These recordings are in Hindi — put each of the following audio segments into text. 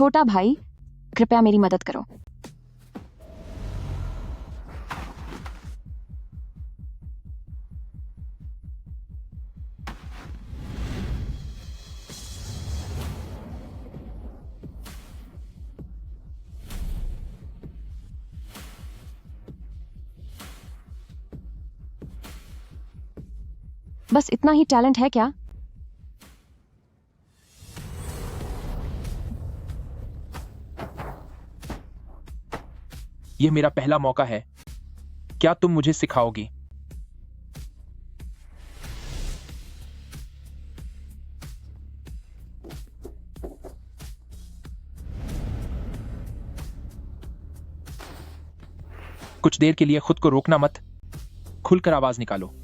छोटा भाई, कृपया मेरी मदद करो। बस इतना ही टैलेंट है क्या? यह मेरा पहला मौका है। क्या तुम मुझे सिखाओगी? कुछ देर के लिए खुद को रोकना मत। खुलकर आवाज निकालो।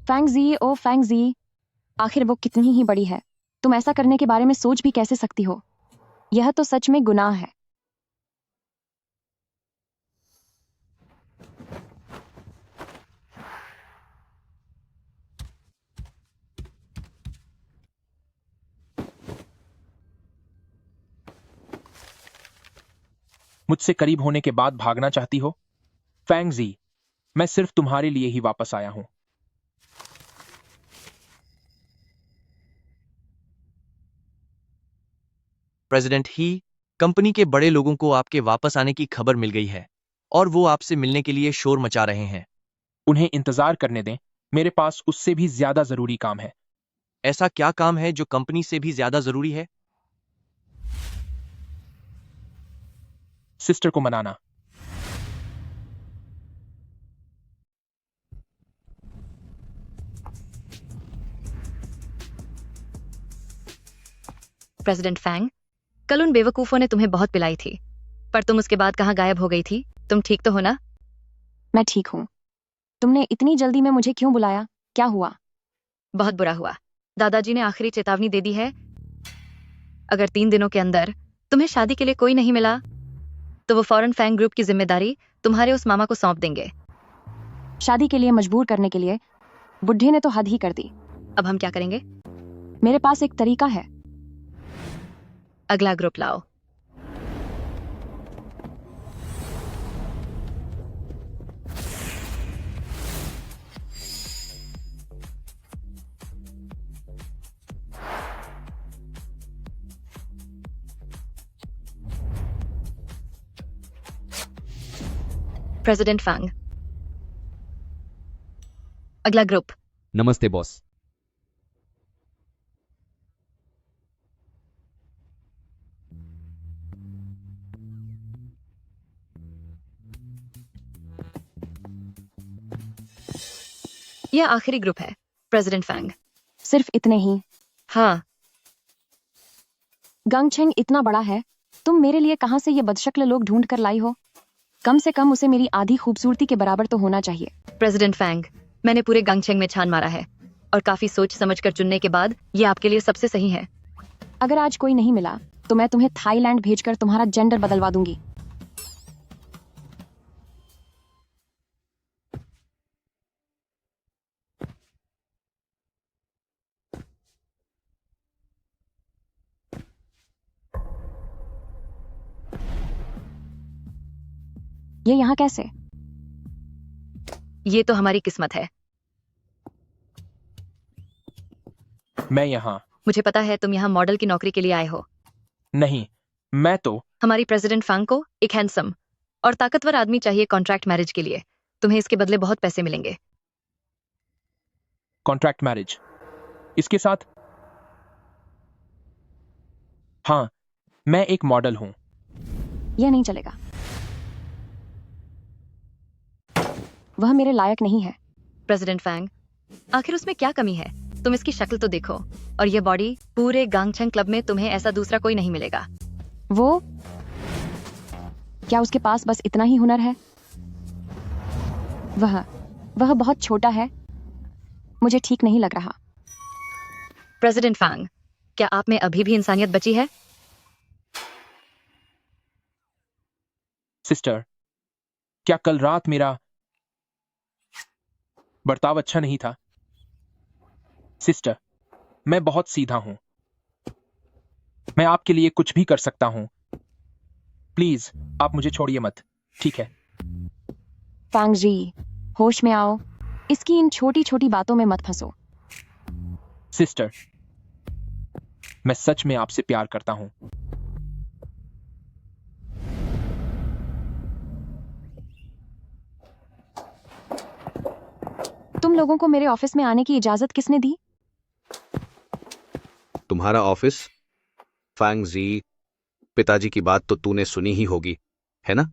फैंगजी, ओ फैंगजी, आखिर वो कितनी ही बड़ी है। तुम ऐसा करने के बारे में सोच भी कैसे सकती हो? यह तो सच में गुनाह है। मुझसे करीब होने के बाद भागना चाहती हो? फैंगजी, मैं सिर्फ तुम्हारे लिए ही वापस आया हूं। प्रेसिडेंट ही, कंपनी के बड़े लोगों को आपके वापस आने की खबर मिल गई है और वो आपसे मिलने के लिए शोर मचा रहे हैं। उन्हें इंतजार करने दें। मेरे पास उससे भी ज्यादा जरूरी काम है। ऐसा क्या काम है जो कंपनी से भी ज्यादा जरूरी है? सिस्टर को मनाना। प्रेसिडेंट फैंग, कल उन बेवकूफों ने तुम्हें बहुत पिलाई थी, पर तुम उसके बाद कहाँ गायब हो गई थी? तुम ठीक तो हो ना? मैं ठीक हूँ। तुमने इतनी जल्दी में मुझे क्यों बुलाया? क्या हुआ? बहुत बुरा हुआ। दादाजी ने आखिरी चेतावनी दे दी है। अगर 3 दिनों के अंदर तुम्हें शादी के लिए कोई नहीं मिला तो वो फौरन फैंग ग्रुप की जिम्मेदारी तुम्हारे उस मामा को सौंप देंगे। शादी के लिए मजबूर करने के लिए बुढ़े ने तो हद ही कर दी। अब हम क्या करेंगे? मेरे पास एक तरीका है। अगला ग्रुप लाओ। प्रेसिडेंट फैंग, अगला ग्रुप। नमस्ते बॉस। यह आखिरी ग्रुप है, प्रेसिडेंट फैंग। सिर्फ इतने ही? हाँ। गंगछेंग इतना बड़ा है, तुम मेरे लिए कहां से ये बदशक्ल लोग ढूंढ कर लाई हो? कम से कम उसे मेरी आधी खूबसूरती के बराबर तो होना चाहिए। प्रेसिडेंट फैंग, मैंने पूरे गंगछेंग में छान मारा है और काफी सोच समझकर चुनने के बाद ये आपके लिए सबसे सही है। अगर आज कोई नहीं मिला तो मैं तुम्हें थाईलैंड भेजकर तुम्हारा जेंडर बदलवा दूंगी। ये यहाँ कैसे? ये तो हमारी किस्मत है। मैं यहाँ। मुझे पता है तुम यहाँ मॉडल की नौकरी के लिए आए हो। नहीं, मैं तो हमारी प्रेसिडेंट फैंग को एक हैंडसम और ताकतवर आदमी चाहिए कॉन्ट्रैक्ट मैरिज के लिए। तुम्हें इसके बदले बहुत पैसे मिलेंगे। कॉन्ट्रैक्ट मैरिज इसके साथ? हाँ, मैं एक मॉडल हूं। यह नहीं चलेगा। वह मेरे लायक नहीं है। प्रेसिडेंट फैंग, आखिर उसमें क्या कमी है? तुम इसकी शक्ल तो देखो, और ये बॉडी, पूरे गांगछेंग क्लब में तुम्हें ऐसा दूसरा कोई नहीं मिलेगा। वो क्या उसके पास बस इतना ही हुनर है? वह बहुत छोटा है। मुझे ठीक नहीं लग रहा। प्रेसिडेंट फैंग, क्या आप में अभी भी इंसानियत बची है? सिस्टर, क्या कल रात मेरा बर्ताव अच्छा नहीं था? सिस्टर, मैं बहुत सीधा हूं। मैं आपके लिए कुछ भी कर सकता हूं। प्लीज, आप मुझे छोड़िए मत, ठीक है? फैंग जी, होश में आओ। इसकी इन छोटी छोटी बातों में मत फंसो। सिस्टर, मैं सच में आपसे प्यार करता हूं। तुम लोगों को मेरे ऑफिस में आने की इजाजत किसने दी? तुम्हारा ऑफिस? फैंग जी, पिताजी की बात तो तूने सुनी ही होगी, है ना?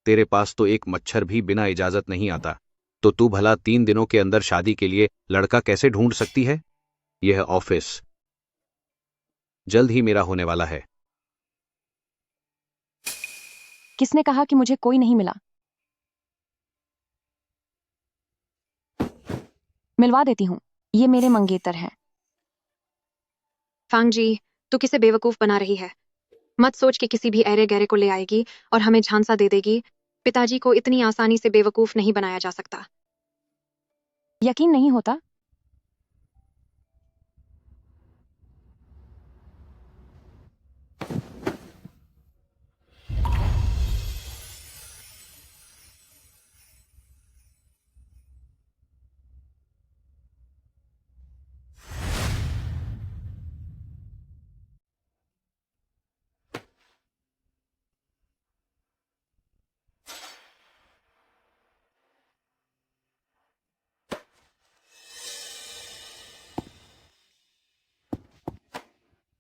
तेरे पास तो एक मच्छर भी बिना इजाजत नहीं आता, तो तू भला 3 दिनों के अंदर शादी के लिए लड़का कैसे ढूंढ सकती है? यह ऑफिस जल्द ही मेरा होने वाला है। किसने कहा कि मुझे कोई नहीं मिला? मिलवा देती हूँ। ये मेरे मंगेतर हैं। फैंग जी, तू किसे बेवकूफ बना रही है? मत सोच कि किसी भी ऐरे गहरे को ले आएगी और हमें झांसा दे देगी। पिताजी को इतनी आसानी से बेवकूफ नहीं बनाया जा सकता। यकीन नहीं होता?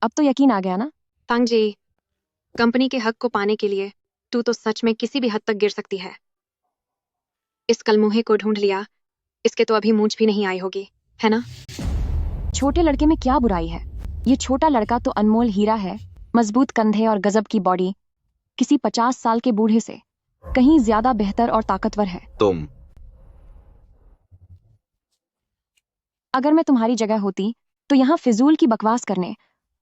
अब तो यकीन आ गया ना? फैंग जी, कंपनी के हक को पाने के लिए तू तो सच में किसी भी हद तक गिर सकती है। इस कलमुहे को ढूंढ लिया, इसके तो अभी मूंछ भी नहीं आई होगी, है ना? छोटे लड़के में क्या बुराई है? ये छोटा लड़का तो अनमोल हीरा है। मजबूत कंधे और गजब की बॉडी। किसी 50 साल के बूढ़े से कहीं ज्यादा बेहतर और ताकतवर है। तुम अगर मैं तुम्हारी जगह होती तो यहाँ फिजूल की बकवास करने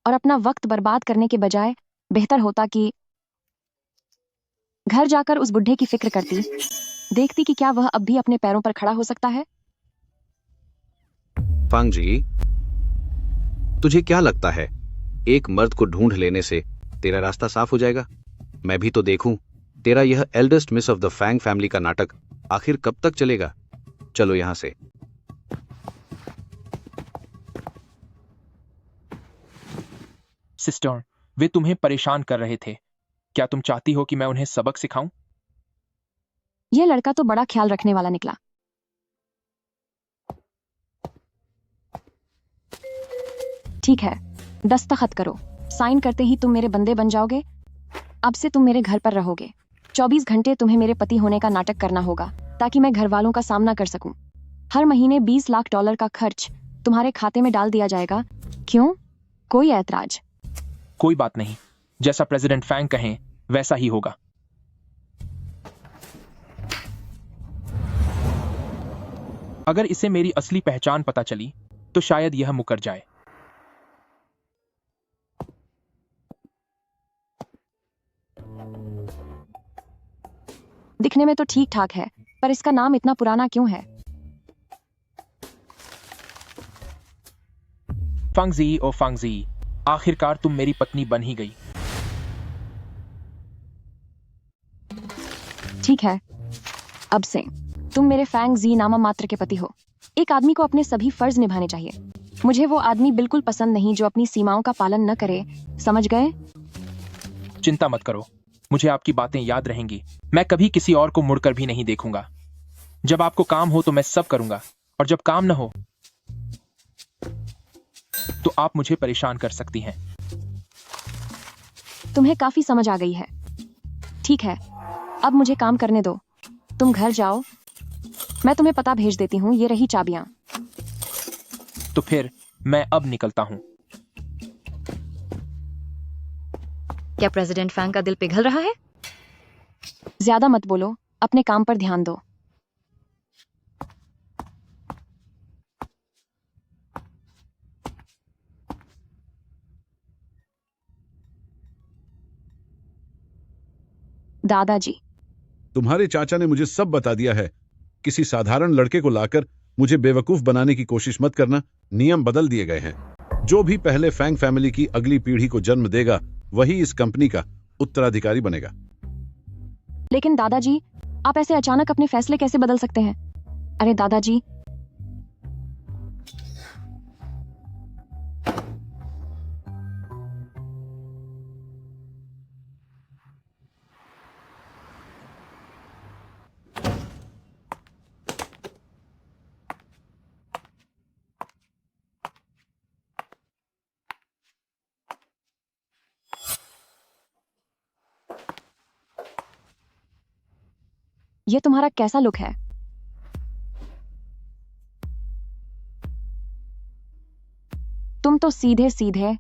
और अपना वक्त बर्बाद करने के बजाय बेहतर होता कि घर जाकर उस बुढ़े की फिक्र करती, देखती कि क्या वह अब भी अपने पैरों पर खड़ा हो सकता है। फैंग जी, तुझे क्या लगता है एक मर्द को ढूंढ लेने से तेरा रास्ता साफ हो जाएगा? मैं भी तो देखूं, तेरा यह eldest miss of the Fang family का नाटक आखिर कब तक चलेगा? चलो यहां से। सिस्टर, वे तुम्हें परेशान कर रहे थे। क्या तुम चाहती हो कि मैं उन्हें सबक सिखाऊं? यह लड़का तो बड़ा ख्याल रखने वाला निकला। ठीक है, दस्तखत करो। साइन करते ही तुम मेरे बंदे बन जाओगे। अब से तुम मेरे घर पर रहोगे। 24 घंटे तुम्हें मेरे पति होने का नाटक करना होगा ताकि मैं घर वालों का सामना कर सकूं। हर महीने $20 लाख का खर्च तुम्हारे खाते में डाल दिया जाएगा। क्यों? कोई ऐतराज? कोई बात नहीं, जैसा प्रेसिडेंट फैंग कहें वैसा ही होगा। अगर इसे मेरी असली पहचान पता चली तो शायद यह मुकर जाए। दिखने में तो ठीक ठाक है, पर इसका नाम इतना पुराना क्यों है? फंगजी ओ फंगजी, आखिरकार तुम मेरी पत्नी बन ही गई। ठीक है, अब से तुम मेरे फैंग जी नामा मात्र के पति हो। एक आदमी को अपने सभी फर्ज निभाने चाहिए। मुझे वो आदमी बिल्कुल पसंद नहीं जो अपनी सीमाओं का पालन न करे। समझ गए? चिंता मत करो, मुझे आपकी बातें याद रहेंगी। मैं कभी किसी और को मुड़कर भी नहीं देखूंगा। जब आपको काम हो तो मैं सब करूंगा, और जब काम न हो तो आप मुझे परेशान कर सकती हैं। तुम्हें काफी समझ आ गई है। ठीक है, अब मुझे काम करने दो। तुम घर जाओ, मैं तुम्हें पता भेज देती हूँ। ये रही चाबियां। तो फिर मैं अब निकलता हूं। क्या प्रेसिडेंट फैंग का दिल पिघल रहा है? ज्यादा मत बोलो, अपने काम पर ध्यान दो। दादाजी, तुम्हारे चाचा ने मुझे सब बता दिया है। किसी साधारण लड़के को लाकर मुझे बेवकूफ बनाने की कोशिश मत करना। नियम बदल दिए गए हैं। जो भी पहले फैंग फैमिली की अगली पीढ़ी को जन्म देगा वही इस कंपनी का उत्तराधिकारी बनेगा। लेकिन दादाजी, आप ऐसे अचानक अपने फैसले कैसे बदल सकते हैं? अरे दादाजी, ये तुम्हारा कैसा लुक है? तुम तो सीधे सीधे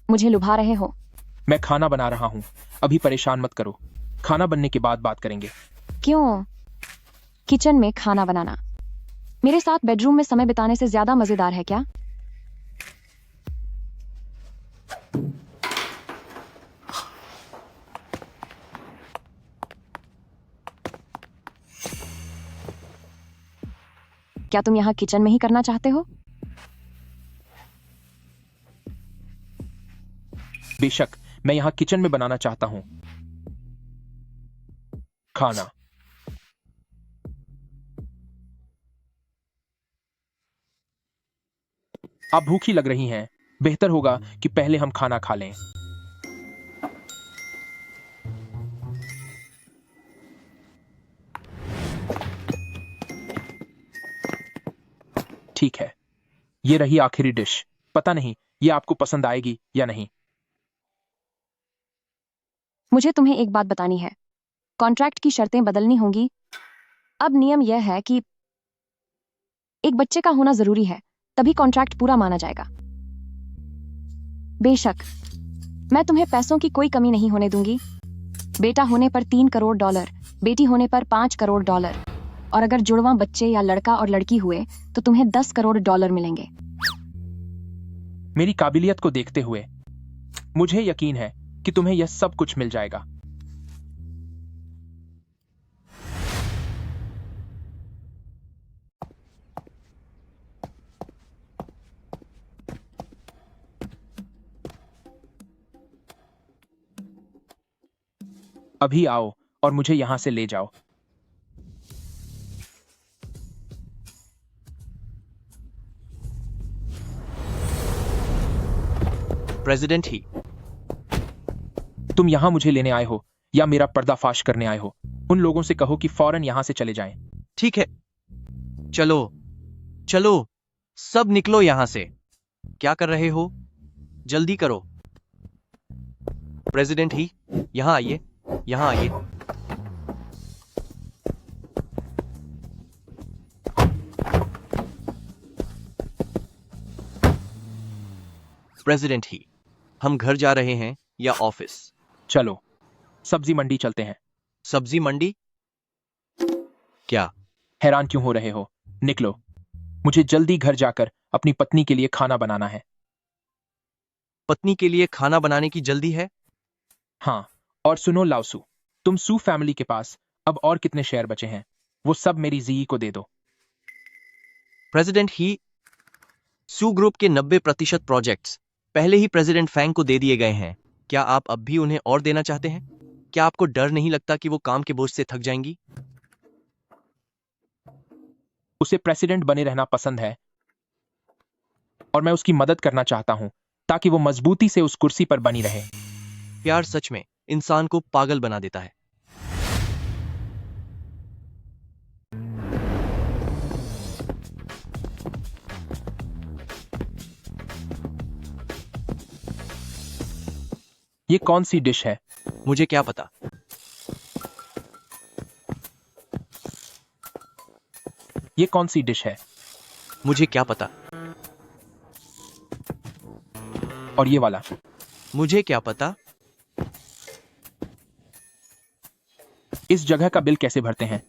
मुझे लुभा रहे हो। मैं खाना बना रहा हूँ, अभी परेशान मत करो। खाना बनने के बाद बात करेंगे। क्यों? किचन में खाना बनाना मेरे साथ बेडरूम में समय बिताने से ज्यादा मजेदार है क्या? क्या तुम यहाँ किचन में ही करना चाहते हो? बेशक, मैं यहाँ किचन में बनाना चाहता हूँ खाना। आप भूखी लग रही हैं। बेहतर होगा कि पहले हम खाना खा लें। ठीक है, ये रही आखिरी डिश। पता नहीं ये आपको पसंद आएगी या नहीं। मुझे तुम्हें एक बात बतानी है। कॉन्ट्रैक्ट की शर्तें बदलनी होंगी। अब नियम यह है कि एक बच्चे का होना जरूरी है, तभी कॉन्ट्रैक्ट पूरा माना जाएगा। बेशक, मैं तुम्हें पैसों की कोई कमी नहीं होने दूंगी। बेटा होने पर $3 करोड़, बेटी होने पर $5 करोड़, और अगर जुड़वा बच्चे या लड़का और लड़की हुए तो तुम्हें $10 करोड़ मिलेंगे। मेरी काबिलियत को देखते हुए मुझे यकीन है कि तुम्हें यह सब कुछ मिल जाएगा। अभी आओ और मुझे यहां से ले जाओ। प्रेसिडेंट ही, तुम यहां मुझे लेने आए हो या मेरा पर्दाफाश करने आए हो? उन लोगों से कहो कि फौरन यहां से चले जाएं। ठीक है, चलो चलो, सब निकलो यहां से। क्या कर रहे हो? जल्दी करो। प्रेसिडेंट ही, यहां आइए, यहां आइए। प्रेसिडेंट ही, हम घर जा रहे हैं या ऑफिस? चलो, सब्जी मंडी चलते हैं। सब्जी मंडी? क्या? हैरान क्यों हो रहे हो? निकलो, मुझे जल्दी घर जाकर अपनी पत्नी के लिए खाना बनाना है। पत्नी के लिए खाना बनाने की जल्दी है? हाँ, और सुनो लाउसू, तुम सू फैमिली के पास अब और कितने शेयर बचे हैं वो सब मेरी जी को दे दो। प्रेसिडेंट ही, सू ग्रुप के 90% प्रोजेक्ट्स पहले ही प्रेसिडेंट फैंग को दे दिए गए हैं। क्या आप अब भी उन्हें और देना चाहते हैं? क्या आपको डर नहीं लगता कि वो काम के बोझ से थक जाएंगी? उसे प्रेसिडेंट बने रहना पसंद है और मैं उसकी मदद करना चाहता हूं ताकि वो मजबूती से उस कुर्सी पर बनी रहे। प्यार सच में इंसान को पागल बना देता है। ये कौन सी डिश है? मुझे क्या पता। ये कौन सी डिश है? मुझे क्या पता। और ये वाला? मुझे क्या पता। इस जगह का बिल कैसे भरते हैं?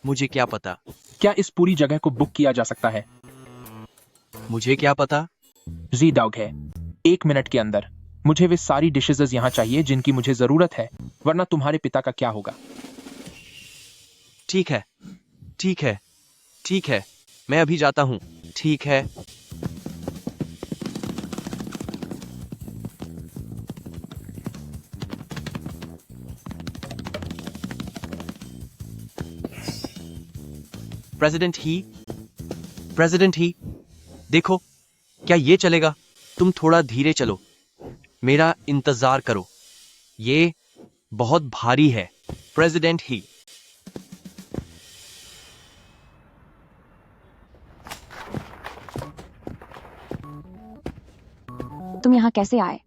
मुझे क्या पता? क्या इस पूरी जगह को बुक किया जा सकता है? मुझे क्या पता? जी डॉग है। 1 मिनट के अंदर मुझे वे सारी डिशेज यहाँ चाहिए जिनकी मुझे जरूरत है, वरना तुम्हारे पिता का क्या होगा? ठीक है, ठीक है, ठीक है, मैं अभी जाता हूँ। ठीक है। प्रेसिडेंट ही, देखो, क्या ये चलेगा? तुम थोड़ा धीरे चलो, मेरा इंतजार करो, ये बहुत भारी है। प्रेसिडेंट ही। तुम यहाँ कैसे आए?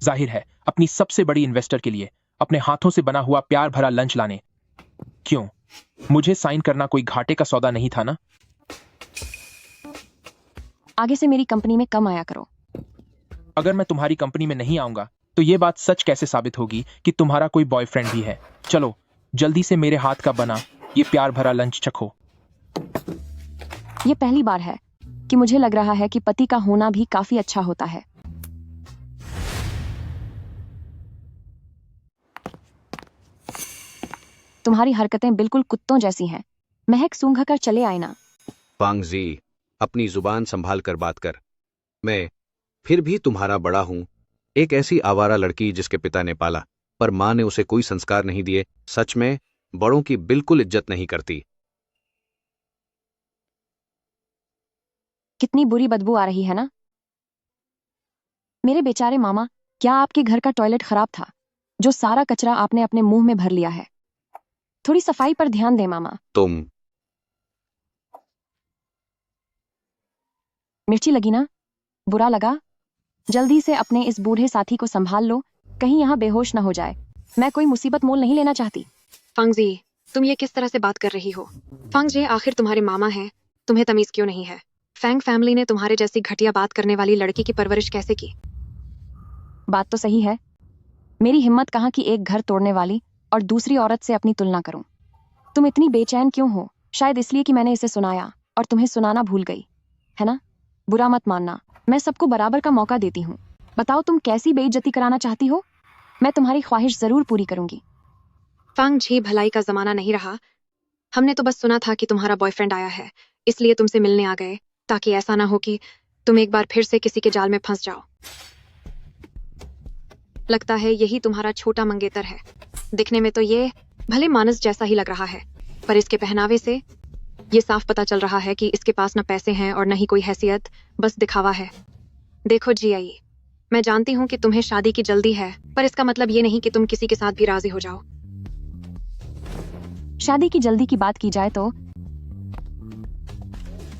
जाहिर है अपनी सबसे बड़ी इन्वेस्टर के लिए अपने हाथों से बना हुआ प्यार भरा लंच लाने। क्यों? मुझे साइन करना कोई घाटे का सौदा नहीं था ना? आगे से मेरी कंपनी में कम आया करो। अगर मैं तुम्हारी कंपनी में नहीं आऊंगा तो ये बात सच कैसे साबित होगी कि तुम्हारा कोई बॉयफ्रेंड भी है? चलो जल्दी से मेरे हाथ का बना ये प्यार भरा लंच चखो। ये पहली बार है कि मुझे लग रहा है कि पति का होना भी काफी अच्छा होता है। तुम्हारी हरकतें बिल्कुल कुत्तों जैसी हैं। महक सूंघ कर चले आए ना। फांग जी, अपनी जुबान संभाल कर बात कर। मैं फिर भी तुम्हारा बड़ा हूं। एक ऐसी आवारा लड़की जिसके पिता ने पाला पर मां ने उसे कोई संस्कार नहीं दिए, सच में बड़ों की बिल्कुल इज्जत नहीं करती। कितनी बुरी बदबू आ रही है ना। मेरे बेचारे मामा, क्या आपके घर का टॉयलेट खराब था जो सारा कचरा आपने अपने मुंह में भर लिया है? थोड़ी सफाई पर ध्यान दे मामा। तुम मिर्ची लगी ना? बुरा लगा? जल्दी से अपने इस बूढ़े साथी को संभाल लो, कहीं यहाँ बेहोश ना हो जाए। मैं कोई मुसीबत मोल नहीं लेना चाहती। फांगजी, तुम ये किस तरह से बात कर रही हो? फांगजे आखिर तुम्हारे मामा हैं, तुम्हें तमीज क्यों नहीं है? फैंग फैमिली ने तुम्हारे जैसी घटिया बात करने वाली लड़की की परवरिश कैसे की? बात तो सही है। मेरी हिम्मत कहाँ कि एक घर तोड़ने वाली और दूसरी औरत से अपनी तुलना करूं। तुम इतनी बेचैन क्यों हो? शायद इसलिए कि मैंने इसे सुनाया और तुम्हें सुनाना भूल गई, है ना? बुरा मत मानना, मैं सबको बराबर का मौका देती हूँ। बताओ तुम कैसी बेइज्जती कराना चाहती हो? मैं तुम्हारी ख्वाहिश जरूर पूरी करूंगी। फांग जी, भलाई का जमाना नहीं रहा। हमने तो बस सुना था कि तुम्हारा बॉयफ्रेंड आया है, इसलिए तुमसे मिलने आ गए, ताकि ऐसा ना हो कि तुम एक बार फिर से किसी के जाल में फंस जाओ। लगता है यही तुम्हारा छोटा मंगेतर है। दिखने में तो ये भले मानस जैसा ही लग रहा है, पर इसके पहनावे से ये साफ पता चल रहा है कि इसके पास न पैसे हैं और न ही कोई हैसियत, बस दिखावा है। देखो जी आई, मैं जानती हूँ कि तुम्हें शादी की जल्दी है, पर इसका मतलब ये नहीं कि तुम किसी के साथ भी राजी हो जाओ। शादी की जल्दी की बात की जाए तो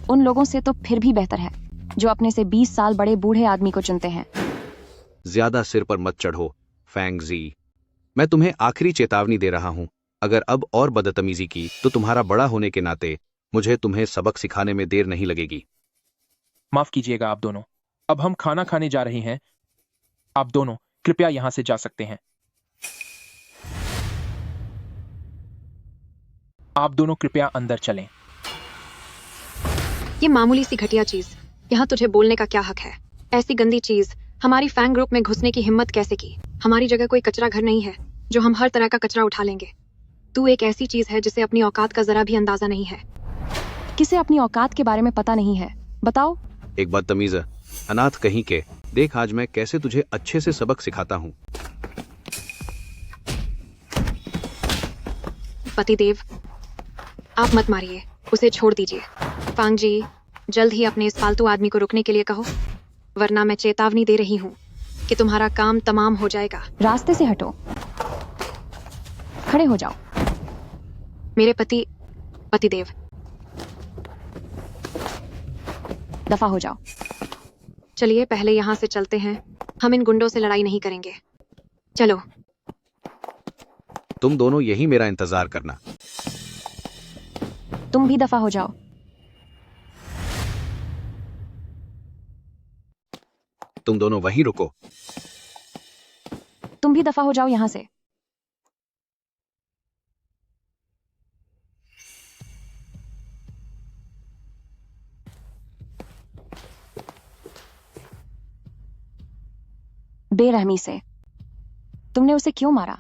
उन लोगों से तो फिर भी बेहतर है जो अपने से 20 साल बड़े बूढ़े आदमी को चुनते हैं। ज्यादा सिर पर मत चढ़ो फैंग जी। मैं तुम्हें आखिरी चेतावनी दे रहा हूं। अगर अब और बदतमीजी की तो तुम्हारा बड़ा होने के नाते मुझे तुम्हें सबक सिखाने में देर नहीं लगेगी। माफ कीजिएगा आप दोनों, अब हम खाना खाने जा रहे हैं। आप दोनों कृपया यहां से जा सकते हैं। आप दोनों कृपया अंदर चलें। ये मामूली सी घटिया चीज, यहाँ तुझे बोलने का क्या हक है? ऐसी गंदी चीज हमारी फैंग ग्रुप में घुसने की हिम्मत कैसे की? हमारी जगह कोई कचरा घर नहीं है जो हम हर तरह का कचरा उठा लेंगे। तू एक ऐसी चीज है जिसे अपनी औकात का जरा भी अंदाजा नहीं है। किसे अपनी औकात के बारे में पता नहीं है? बताओ। एक बदतमीज अनाथ कहीं के। देख आज मैं कैसे तुझे अच्छे से सबक सिखाता हूँ। पतिदेव, आप मत मारिए, उसे छोड़ दीजिए। फांग जी, जल्द ही अपने इस फालतू आदमी को रुकने के लिए कहो, वरना मैं चेतावनी दे रही हूँ कि तुम्हारा काम तमाम हो जाएगा। रास्ते से हटो, खड़े हो जाओ। मेरे पतिदेव, दफा हो जाओ। चलिए पहले यहाँ से चलते हैं। हम इन गुंडों से लड़ाई नहीं करेंगे। चलो। तुम दोनों यही मेरा इंतजार करना। तुम भी दफा हो जाओ। तुम दोनों वहीं रुको। तुम भी दफा हो जाओ यहाँ से। बेरहमी से। तुमने उसे क्यों मारा?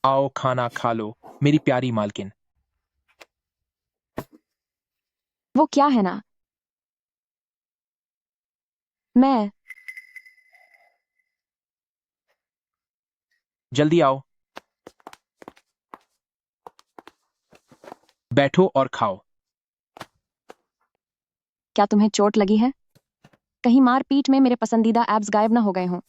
आओ खाना खा लो मेरी प्यारी मालकिन। वो क्या है ना? मैं जल्दी आओ, बैठो और खाओ। क्या तुम्हें चोट लगी है? कहीं मारपीट में मेरे पसंदीदा एब्स गायब ना हो गए हों?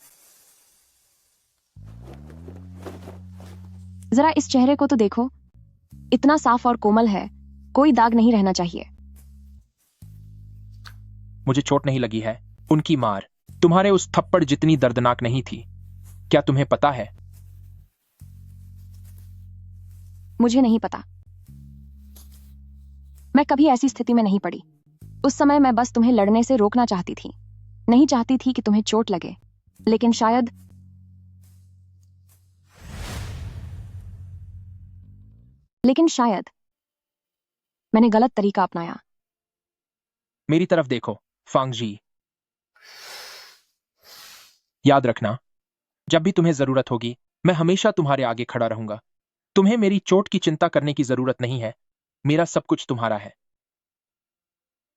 जरा इस चेहरे को तो देखो, इतना साफ और कोमल है, कोई दाग नहीं रहना चाहिए। मुझे चोट नहीं लगी है, उनकी मार तुम्हारे उस थप्पड़ जितनी दर्दनाक नहीं थी। क्या तुम्हें पता है? मुझे नहीं पता। मैं कभी ऐसी स्थिति में नहीं पड़ी। उस समय मैं बस तुम्हें लड़ने से रोकना चाहती थी, नहीं चाहती थी कि तुम्हें चोट लगे। लेकिन शायद मैंने गलत तरीका अपनाया। मेरी तरफ देखो फांग जी। याद रखना, जब भी तुम्हें जरूरत होगी मैं हमेशा तुम्हारे आगे खड़ा रहूंगा। तुम्हें मेरी चोट की चिंता करने की जरूरत नहीं है, मेरा सब कुछ तुम्हारा है।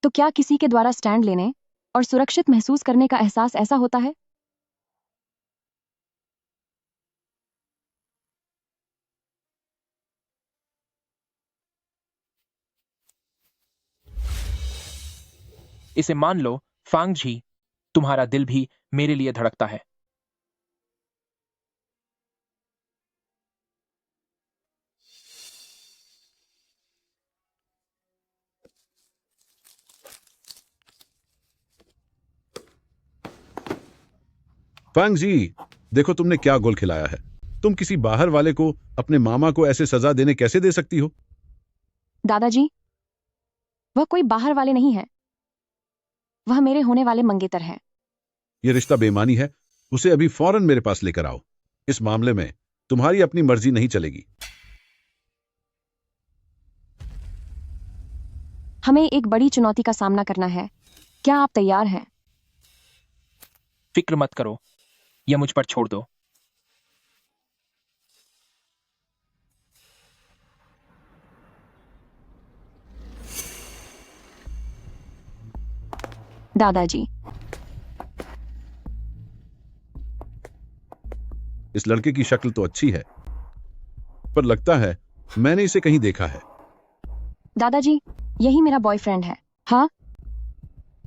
तो क्या किसी के द्वारा स्टैंड लेने और सुरक्षित महसूस करने का एहसास ऐसा होता है? इसे मान लो फांग जी, तुम्हारा दिल भी मेरे लिए धड़कता है। फांग जी, देखो तुमने क्या गोल खिलाया है। तुम किसी बाहर वाले को अपने मामा को ऐसे सजा देने कैसे दे सकती हो? दादाजी, वह कोई बाहर वाले नहीं है, वह मेरे होने वाले मंगेतर हैं। यह रिश्ता बेईमानी है, उसे अभी फौरन मेरे पास लेकर आओ। इस मामले में तुम्हारी अपनी मर्जी नहीं चलेगी। हमें एक बड़ी चुनौती का सामना करना है, क्या आप तैयार हैं? फिक्र मत करो, यह मुझ पर छोड़ दो। दादाजी, इस लड़के की शक्ल तो अच्छी है, पर लगता है मैंने इसे कहीं देखा है। दादाजी, यही मेरा बॉयफ्रेंड है। हाँ,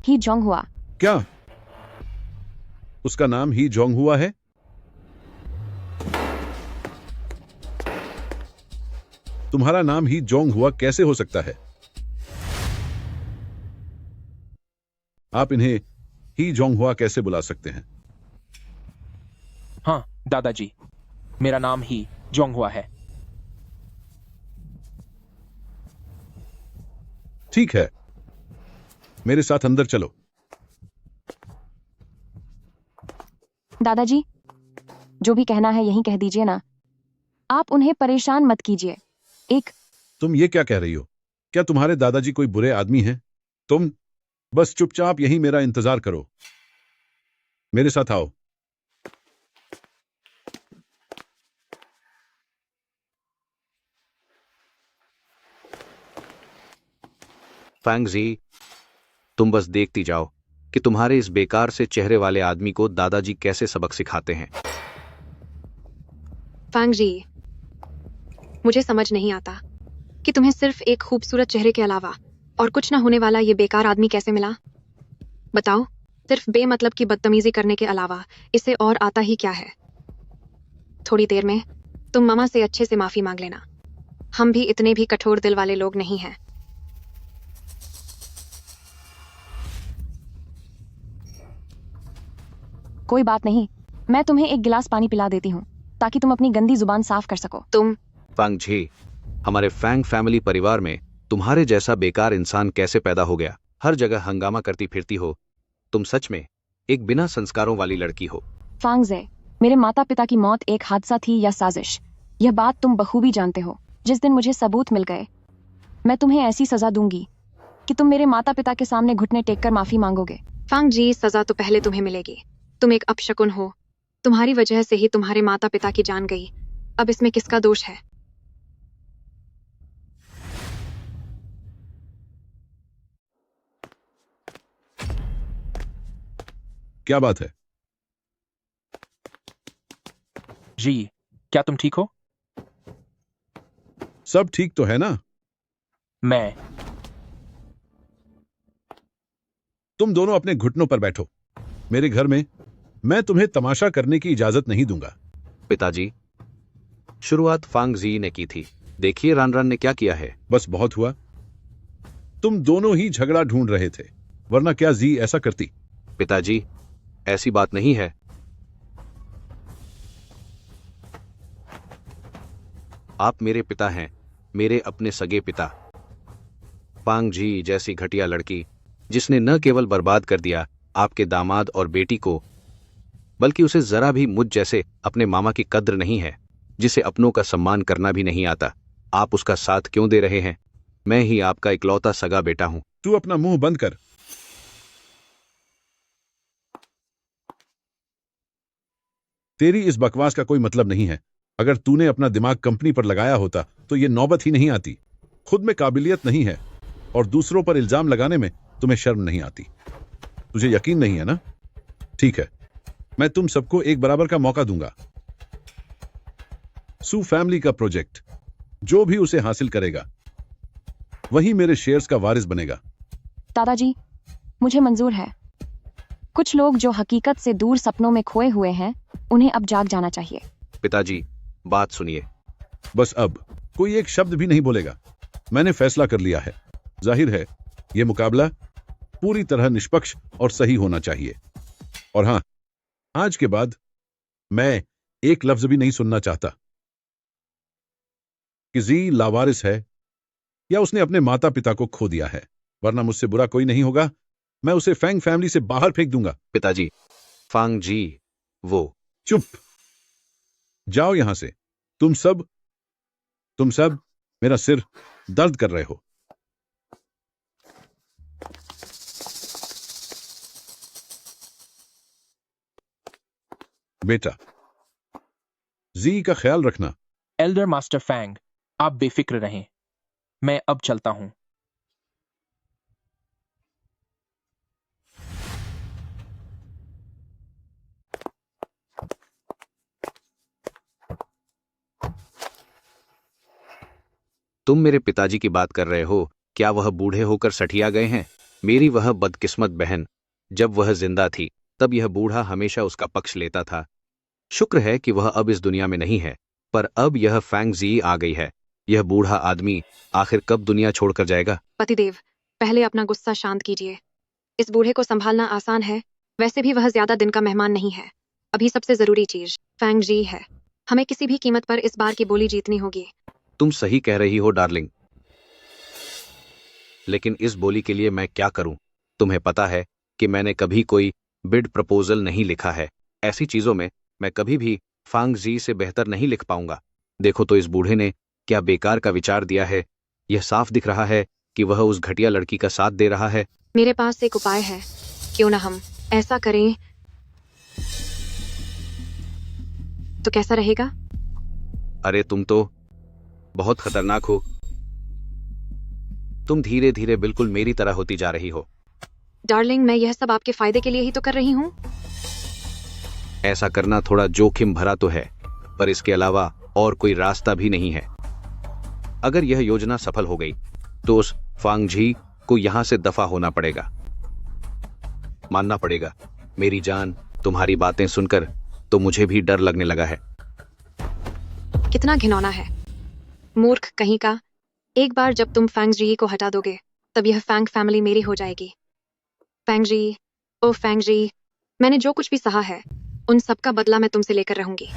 ही जोंग हुआ। क्या उसका नाम ही जोंग हुआ है? तुम्हारा नाम ही जोंग हुआ कैसे हो सकता है? आप इन्हें ही जोंग हुआ कैसे बुला सकते हैं? हाँ दादाजी, मेरा नाम ही जोंग हुआ है। ठीक है, मेरे साथ अंदर चलो। दादाजी, जो भी कहना है यही कह दीजिए ना, आप उन्हें परेशान मत कीजिए। तुम ये क्या कह रही हो? क्या तुम्हारे दादाजी कोई बुरे आदमी हैं? तुम बस चुपचाप यहीं मेरा इंतजार करो, मेरे साथ आओ। फैंग जी, तुम बस देखती जाओ कि तुम्हारे इस बेकार से चेहरे वाले आदमी को दादाजी कैसे सबक सिखाते हैं। फांग जी, मुझे समझ नहीं आता कि तुम्हें सिर्फ एक खूबसूरत चेहरे के अलावा और कुछ ना होने वाला ये बेकार आदमी कैसे मिला। बताओ, सिर्फ बेमतलब की बदतमीजी करने के अलावा इसे और आता ही क्या है? थोड़ी देर में तुम मामा से अच्छे से माफी मांग लेना। हम भी इतने भी कठोर दिल वाले लोग नहीं हैं। कोई बात नहीं, मैं तुम्हें एक गिलास पानी पिला देती हूँ ताकि तुम अपनी गंदी जुबान साफ कर सको। तुम फैंग जी, हमारे फैंग फैमिली परिवार में तुम्हारे जैसा बेकार इंसान कैसे पैदा हो गया? हर जगह हंगामा करती फिरती हो। तुम सच में एक बिना संस्कारों वाली लड़की हो। फांगजे, मेरे माता पिता की मौत एक हादसा थी या साजिश, यह बात तुम बखूबी जानते हो। जिस दिन मुझे सबूत मिल गए, मैं तुम्हें ऐसी सजा दूंगी कि तुम मेरे माता पिता के सामने घुटने टेककर माफी मांगोगे। फांग जी, सजा तो पहले तुम्हें मिलेगी। तुम एक अपशकुन हो। तुम्हारी वजह से ही तुम्हारे माता पिता की जान गई। अब इसमें किसका दोष है? क्या बात है? जी, क्या तुम ठीक हो? सब ठीक तो है ना? मैं तुम दोनों अपने घुटनों पर बैठो। मेरे घर में मैं तुम्हें तमाशा करने की इजाजत नहीं दूंगा। पिताजी, शुरुआत फांग जी ने की थी। देखिए रान रान ने क्या किया है। बस बहुत हुआ। तुम दोनों ही झगड़ा ढूंढ रहे थे, वरना क्या जी ऐसा करती? पिताजी, ऐसी बात नहीं है। आप मेरे पिता हैं, मेरे अपने सगे पिता। फांग जी जैसी घटिया लड़की, जिसने न केवल बर्बाद कर दिया आपके दामाद और बेटी को, बल्कि उसे जरा भी मुझ जैसे अपने मामा की कद्र नहीं है, जिसे अपनों का सम्मान करना भी नहीं आता। आप उसका साथ क्यों दे रहे हैं? मैं ही आपका इकलौता सगा बेटा हूं। तू अपना मुंह बंद कर। तेरी इस बकवास का कोई मतलब नहीं है। अगर तूने अपना दिमाग कंपनी पर लगाया होता तो ये नौबत ही नहीं आती। खुद में काबिलियत नहीं है और दूसरों पर इल्जाम लगाने में तुम्हें शर्म नहीं आती। तुझे यकीन नहीं है ना? ठीक है, मैं तुम सबको एक बराबर का मौका दूंगा। सू फैमिली का प्रोजेक्ट, जो भी उसे हासिल करेगा वही मेरे शेयर्स का वारिस बनेगा। दादाजी, मुझे मंजूर है। कुछ लोग जो हकीकत से दूर सपनों में खोए हुए हैं, उन्हें अब जाग जाना चाहिए। पिताजी, बात सुनिए। बस अब कोई एक शब्द भी नहीं बोलेगा। मैंने फैसला कर लिया है। जाहिर है यह मुकाबला पूरी तरह निष्पक्ष और सही होना चाहिए। और हां, आज के बाद मैं एक लफ्ज भी नहीं सुनना चाहता कि जी लावारिस है या उसने अपने माता पिता को खो दिया है, वरना मुझसे बुरा कोई नहीं होगा। मैं उसे फैंग फैमिली से बाहर फेंक दूंगा। पिताजी, फांग जी वो। चुप, जाओ यहां से। तुम सब मेरा सिर दर्द कर रहे हो। बेटा, जी का ख्याल रखना। एल्डर मास्टर फैंग, आप बेफिक्र रहें। मैं अब चलता हूं। तुम मेरे पिताजी की बात कर रहे हो? क्या वह बूढ़े होकर सठिया गए हैं? मेरी वह बदकिस्मत बहन, जब वह जिंदा थी तब यह बूढ़ा हमेशा उसका पक्ष लेता था। शुक्र है कि वह अब इस दुनिया में नहीं है, पर अब यह फैंग जी आ गई है। यह बूढ़ा आदमी आखिर कब दुनिया छोड़कर जाएगा? पतिदेव, पहले अपना गुस्सा शांत कीजिए। इस बूढ़े को संभालना आसान है। वैसे भी वह ज्यादा दिन का मेहमान नहीं है। अभी सबसे जरूरी चीज फैंग जी है। हमें किसी भी कीमत पर इस बार की बोली जीतनी होगी। तुम सही कह रही हो डार्लिंग, लेकिन इस बोली के लिए मैं क्या करूं? तुम्हें पता है कि मैंने कभी कोई बिड प्रपोजल नहीं लिखा है। ऐसी चीजों में मैं कभी भी फांग जी से बेहतर नहीं लिख पाऊंगा। देखो तो इस बूढ़े ने क्या बेकार का विचार दिया है। यह साफ दिख रहा है कि वह उस घटिया लड़की का साथ दे रहा है। मेरे पास एक उपाय है। क्यों ना हम ऐसा करें तो कैसा रहेगा? अरे तुम तो बहुत खतरनाक हो। तुम धीरे धीरे बिल्कुल मेरी तरह होती जा रही हो। डार्लिंग, मैं यह सब आपके फायदे के लिए ही तो कर रही हूँ। ऐसा करना थोड़ा जोखिम भरा तो है, पर इसके अलावा और कोई रास्ता भी नहीं है। अगर यह योजना सफल हो गई तो उस फांग जी को यहां से दफा होना पड़ेगा। मानना पड़ेगा मेरी जान, तुम्हारी बातें सुनकर तो मुझे भी डर लगने लगा है। कितना घिनौना है, मूर्ख कहीं का। एक बार जब तुम फैंग जी को हटा दोगे, तब यह फैंग फैमिली मेरी हो जाएगी। फैंग जी, ओ फैंग जी, मैंने जो कुछ भी सहा है, उन सब का बदला मैं तुमसे लेकर रहूंगी।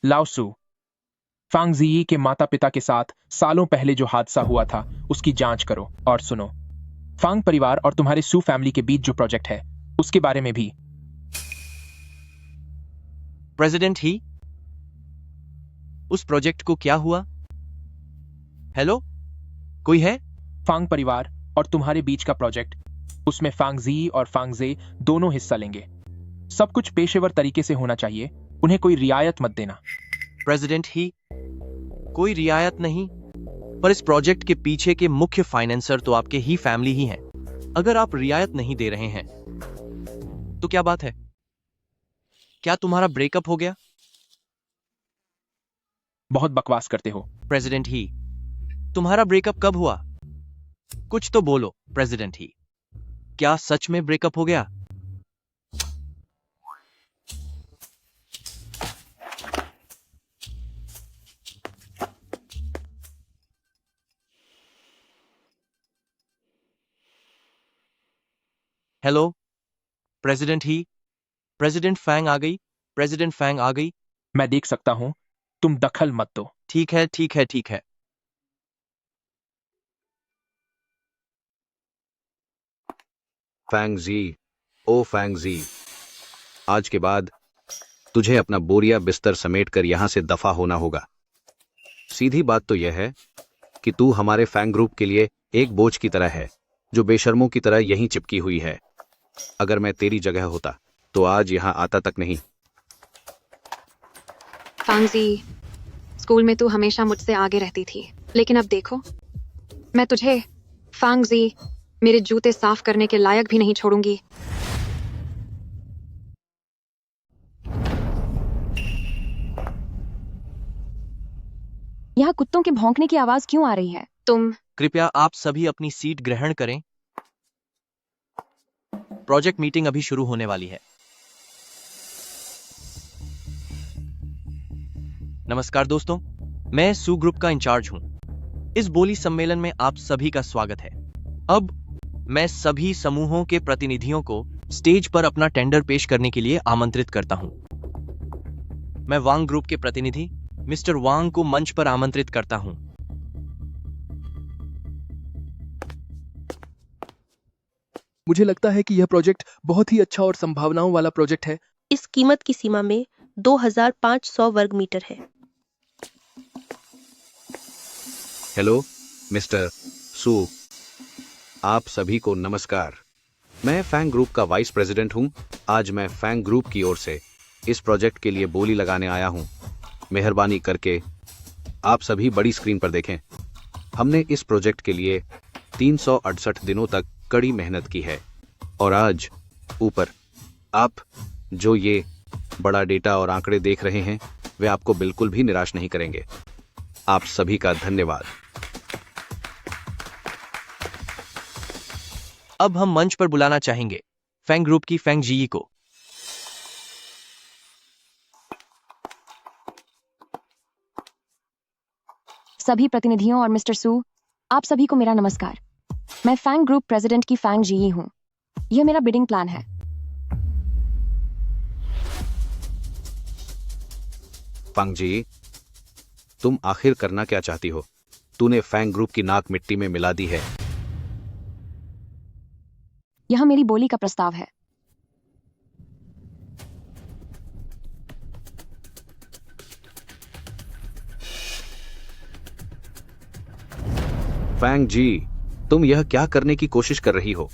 लाओसू, फांग ज़ियी के माता पिता के साथ सालों पहले जो हादसा हुआ था उसकी जांच करो और सुनो, फांग परिवार और तुम्हारे सू फैमिली के बीच जो प्रोजेक्ट है उसके बारे में भी। प्रेसिडेंट ही, उस प्रोजेक्ट को क्या हुआ? हेलो, कोई है? फांग परिवार और तुम्हारे बीच का प्रोजेक्ट, उसमें फांग ज़ी और फांग ज़े दोनों हिस्सा लेंगे। सब कुछ पेशेवर तरीके से होना चाहिए, उन्हें कोई रियायत मत देना। प्रेसिडेंट ही, कोई रियायत नहीं, पर इस प्रोजेक्ट के पीछे के मुख्य फाइनेंसर तो आपके ही फैमिली ही हैं। अगर आप रियायत नहीं दे रहे हैं तो क्या बात है? क्या तुम्हारा ब्रेकअप हो गया? बहुत बकवास करते हो। प्रेसिडेंट ही, तुम्हारा ब्रेकअप कब हुआ? कुछ तो बोलो प्रेसिडेंट ही, क्या सच में ब्रेकअप हो गया? हेलो प्रेसिडेंट ही, प्रेसिडेंट फैंग आ गई, प्रेसिडेंट फैंग आ गई। मैं देख सकता हूं, तुम दखल मत दो। ठीक है ठीक है ठीक है। फैंग जी, ओ फैंग जी, आज के बाद तुझे अपना बोरिया बिस्तर समेट कर यहां से दफा होना होगा। सीधी बात तो यह है कि तू हमारे फैंग ग्रुप के लिए एक बोझ की तरह है, जो बेशर्मों की तरह यहीं चिपकी हुई है। अगर मैं तेरी जगह होता तो आज यहां आता तक नहीं। फांगजी, स्कूल में तू हमेशा मुझसे आगे रहती थी, लेकिन अब देखो, मैं तुझे, फांगजी, मेरे जूते साफ करने के लायक भी नहीं छोड़ूंगी। यहाँ कुत्तों के भौंकने की आवाज क्यों आ रही है? तुम कृपया आप सभी अपनी सीट ग्रहण करें। प्रोजेक्ट मीटिंग अभी शुरू होने वाली है। नमस्कार दोस्तों, मैं सू ग्रुप का इंचार्ज हूं। इस बोली सम्मेलन में आप सभी का स्वागत है। अब मैं सभी समूहों के प्रतिनिधियों को स्टेज पर अपना टेंडर पेश करने के लिए आमंत्रित करता हूं। मैं वांग ग्रुप के प्रतिनिधि मिस्टर वांग को मंच पर आमंत्रित करता हूं। मुझे लगता है कि यह प्रोजेक्ट बहुत ही अच्छा और संभावनाओं वाला प्रोजेक्ट है। इस कीमत की सीमा में 2500 वर्ग मीटर है। हेलो मिस्टर सू, आप सभी को नमस्कार। मैं फैंग ग्रुप का वाइस प्रेसिडेंट हूं। आज मैं फैंग ग्रुप की ओर से इस प्रोजेक्ट के लिए बोली लगाने आया हूं। मेहरबानी करके आप सभी बड़ी स्क्रीन पर देखें। हमने इस प्रोजेक्ट के लिए 368 दिनों तक कड़ी मेहनत की है, और आज ऊपर आप जो ये बड़ा डेटा और आंकड़े देख रहे हैं, वे आपको बिल्कुल भी निराश नहीं करेंगे। आप सभी का धन्यवाद। अब हम मंच पर बुलाना चाहेंगे फैंग ग्रुप की फैंग जी को। सभी प्रतिनिधियों और मिस्टर सू, आप सभी को मेरा नमस्कार। मैं फैंग ग्रुप प्रेसिडेंट की फैंग जी हूं। यह मेरा बिडिंग प्लान है। फैंग जी, तुम आखिर करना क्या चाहती हो? तूने फैंग ग्रुप की नाक मिट्टी में मिला दी है। यह मेरी बोली का प्रस्ताव है। फैंग जी, तुम यह क्या करने की कोशिश कर रही हो?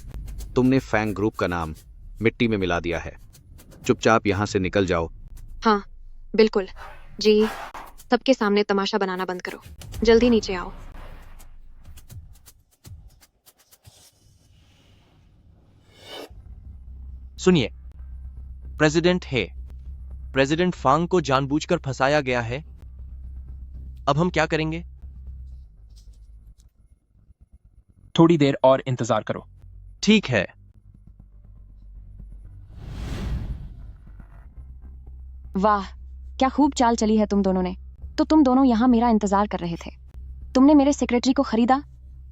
तुमने फैंग ग्रुप का नाम मिट्टी में मिला दिया है। चुपचाप यहां से निकल जाओ। हाँ, बिल्कुल जी। सबके सामने तमाशा बनाना बंद करो। जल्दी नीचे आओ। सुनिए, प्रेसिडेंट है, प्रेसिडेंट फांग को जानबूझकर फंसाया गया है। अब हम क्या करेंगे? थोड़ी देर और इंतजार करो। ठीक है। वाह, क्या खूब चाल चली है तुम दोनों ने। तो तुम दोनों यहाँ मेरा इंतजार कर रहे थे। तुमने मेरे सेक्रेटरी को खरीदा,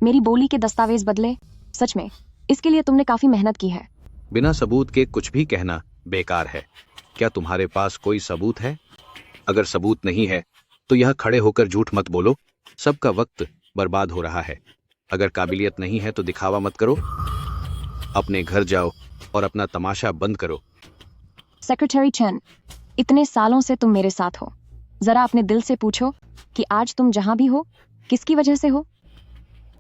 मेरी बोली के दस्तावेज बदले। सच में इसके लिए तुमने काफी मेहनत की है। बिना सबूत के कुछ भी कहना बेकार है। क्या तुम्हारे पास कोई सबूत है? अगर सबूत नहीं है तो यह खड़े होकर झूठ मत बोलो। सबका वक्त बर्बाद हो रहा है। अगर काबिलियत नहीं है तो दिखावा मत करो। अपने घर जाओ और अपना तमाशा बंद करो। सेक्रेटरी चेन, इतने सालों से तुम मेरे साथ हो। जरा अपने दिल से पूछो कि आज तुम जहां भी हो किसकी वजह से हो।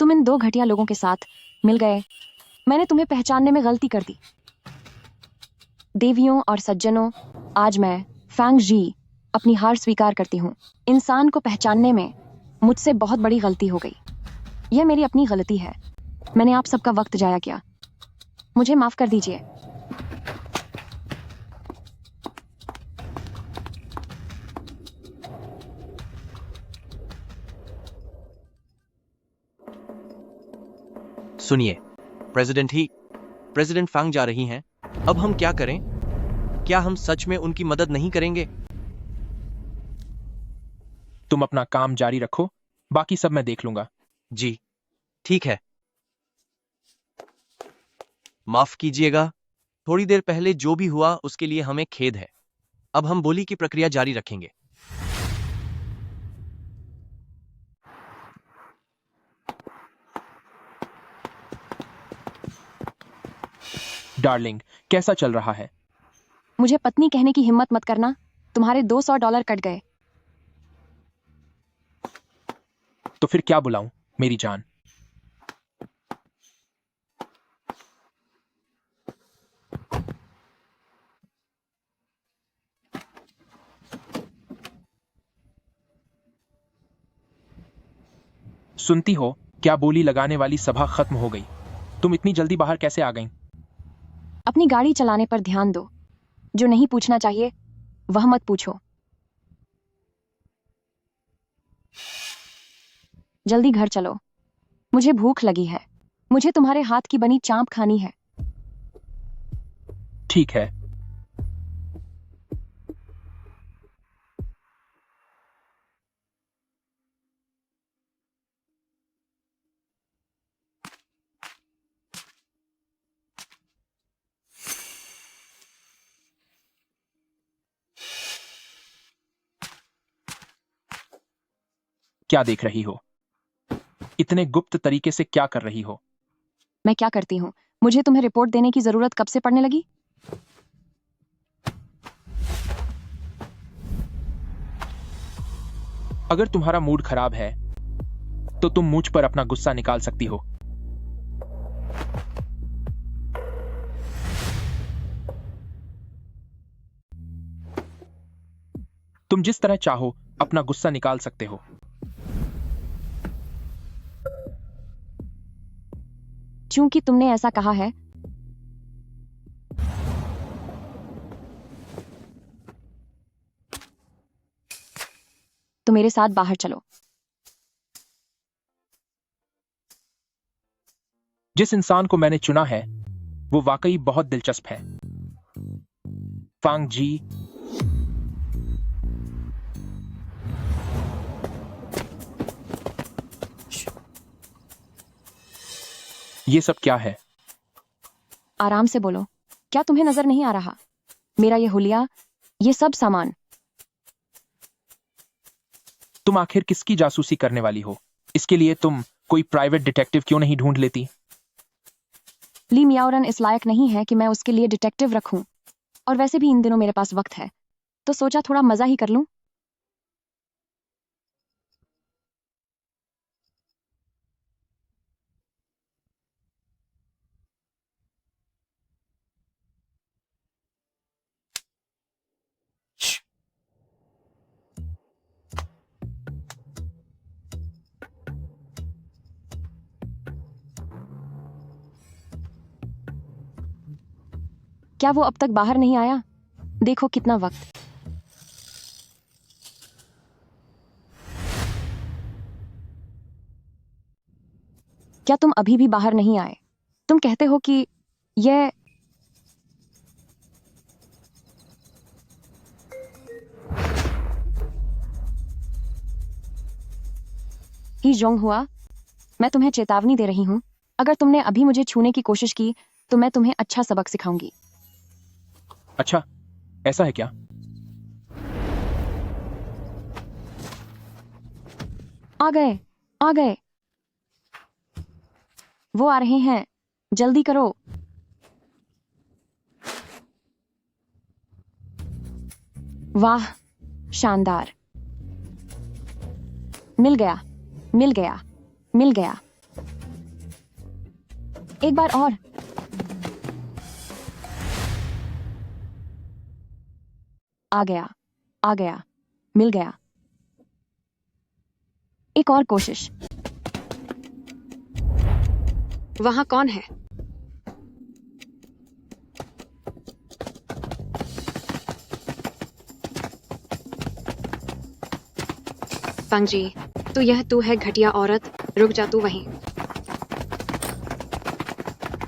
तुम इन दो घटिया लोगों के साथ मिल गए। मैंने तुम्हें पहचानने में गलती कर दी। देवियों और सज्जनों, आज मैं फैंग जी अपनी हार स्वीकार करती हूँ। इंसान को पहचानने में मुझसे बहुत बड़ी गलती हो गई। यह मेरी अपनी गलती है। मैंने आप सबका वक्त जाया किया। मुझे माफ कर दीजिए। सुनिए, प्रेसिडेंट फांग जा रही हैं। अब हम क्या करें? क्या हम सच में उनकी मदद नहीं करेंगे? तुम अपना काम जारी रखो, बाकी सब मैं देख लूंगा। जी, ठीक है। माफ कीजिएगा, थोड़ी देर पहले जो भी हुआ उसके लिए हमें खेद है। अब हम बोली की प्रक्रिया जारी रखेंगे। डार्लिंग, कैसा चल रहा है? मुझे पत्नी कहने की हिम्मत मत करना। तुम्हारे $200 कट गए। तो फिर क्या बुलाऊं मेरी जान? सुनती हो, क्या बोली लगाने वाली सभा खत्म हो गई। तुम इतनी जल्दी बाहर कैसे आ गईं? अपनी गाड़ी चलाने पर ध्यान दो। जो नहीं पूछना चाहिए वह मत पूछो। जल्दी घर चलो, मुझे भूख लगी है। मुझे तुम्हारे हाथ की बनी चांप खानी है। ठीक है। क्या देख रही हो? इतने गुप्त तरीके से क्या कर रही हो? मैं क्या करती हूँ? मुझे तुम्हें रिपोर्ट देने की जरूरत कब से पड़ने लगी? अगर तुम्हारा मूड खराब है तो तुम मुझ पर अपना गुस्सा निकाल सकती हो। तुम जिस तरह चाहो अपना गुस्सा निकाल सकते हो। क्योंकि तुमने ऐसा कहा है। तो मेरे साथ बाहर चलो। जिस इंसान को मैंने चुना है वो वाकई बहुत दिलचस्प है। फांग जी, ये सब क्या है? आराम से बोलो। क्या तुम्हें नजर नहीं आ रहा? मेरा ये हुलिया, ये सब सामान। तुम आखिर किसकी जासूसी करने वाली हो? इसके लिए तुम कोई प्राइवेट डिटेक्टिव क्यों नहीं ढूंढ लेती? ली मियाओरन इस लायक नहीं है कि मैं उसके लिए डिटेक्टिव रखूं। और वैसे भी इन दिनों मेरे पास वक्त है, तो सोचा थोड़ा मजा ही कर लूं। क्या वो अब तक बाहर नहीं आया? देखो कितना वक्त। क्या तुम अभी भी बाहर नहीं आए? तुम कहते हो कि यह ही जोंग हुआ। मैं तुम्हें चेतावनी दे रही हूं। अगर तुमने अभी मुझे छूने की कोशिश की तो मैं तुम्हें अच्छा सबक सिखाऊंगी। अच्छा, ऐसा है क्या? आ गए, आ गए। वो आ रहे हैं, जल्दी करो। वाह, शानदार। मिल गया, मिल गया, मिल गया। एक बार और। आ गया, आ गया, मिल गया। एक और कोशिश। वहां कौन है? पंगजी, तू है घटिया औरत। रुक जा तू वहीं।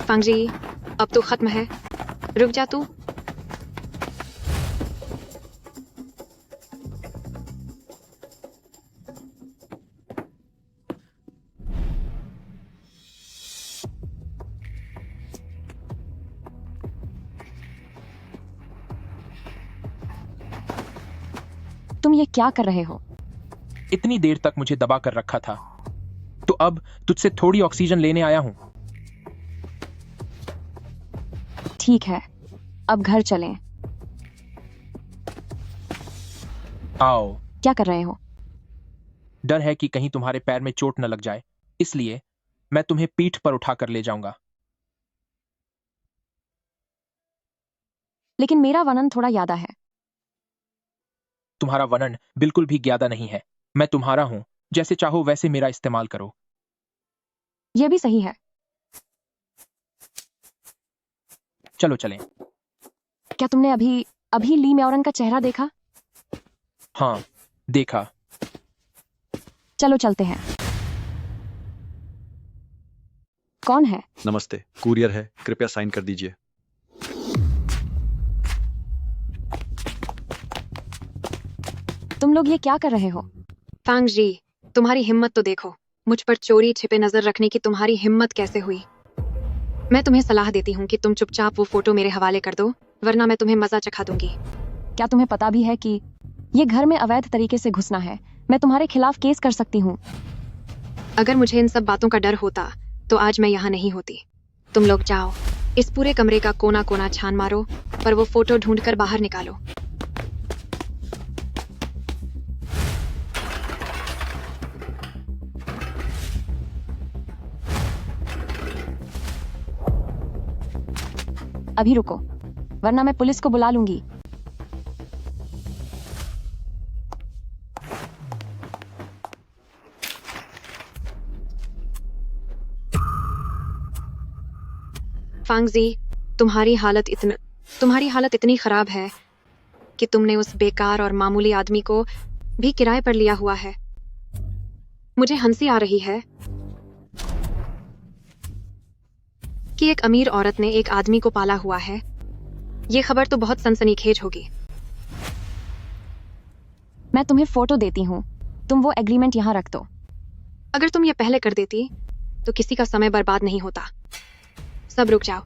पंगजी, अब तो खत्म है। रुक जा तू। तुम ये क्या कर रहे हो? इतनी देर तक मुझे दबा कर रखा था, तो अब तुझसे थोड़ी ऑक्सीजन लेने आया हूं। ठीक है, अब घर चलें। आओ। क्या कर रहे हो? डर है कि कहीं तुम्हारे पैर में चोट न लग जाए, इसलिए मैं तुम्हें पीठ पर उठाकर ले जाऊंगा। लेकिन मेरा वर्णन थोड़ा यादा है। तुम्हारा वर्णन बिल्कुल भी ज्यादा नहीं है। मैं तुम्हारा हूं, जैसे चाहो वैसे मेरा इस्तेमाल करो। यह भी सही है। चलो चलें। क्या तुमने अभी अभी ली म्योरन का चेहरा देखा? हाँ, देखा। चलो चलते हैं। कौन है? नमस्ते, कुरियर है, कृपया साइन कर दीजिए। तुम लोग ये क्या कर रहे हो? पंगजी, तुम्हारी हिम्मत तो देखो। मुझ पर चोरी छिपे नजर रखने की तुम्हारी हिम्मत कैसे हुई? मैं तुम्हें सलाह देती हूँ कि तुम चुपचाप वो फोटो मेरे हवाले कर दो, वरना मैं तुम्हें मजा चखा दूंगी। क्या तुम्हें पता भी है कि ये घर में अवैध तरीके से घुसना है? मैं तुम्हारे खिलाफ केस कर सकती हूँ। अगर मुझे इन सब बातों का डर होता तो आज मैं यहाँ नहीं होती। तुम लोग जाओ, इस पूरे कमरे का कोना कोना छान मारो, पर वो फोटो ढूंढकर बाहर निकालो। अभी रुको, वरना मैं पुलिस को बुला लूंगी। फांगजी, तुम्हारी हालत इतनी खराब है कि तुमने उस बेकार और मामूली आदमी को भी किराए पर लिया हुआ है। मुझे हंसी आ रही है कि एक अमीर औरत ने एक आदमी को पाला हुआ है। ये खबर तो बहुत सनसनीखेज होगी। मैं तुम्हें फोटो देती हूँ, तुम वो एग्रीमेंट यहाँ रख दो। अगर तुम ये पहले कर देती तो किसी का समय बर्बाद नहीं होता। सब रुक जाओ।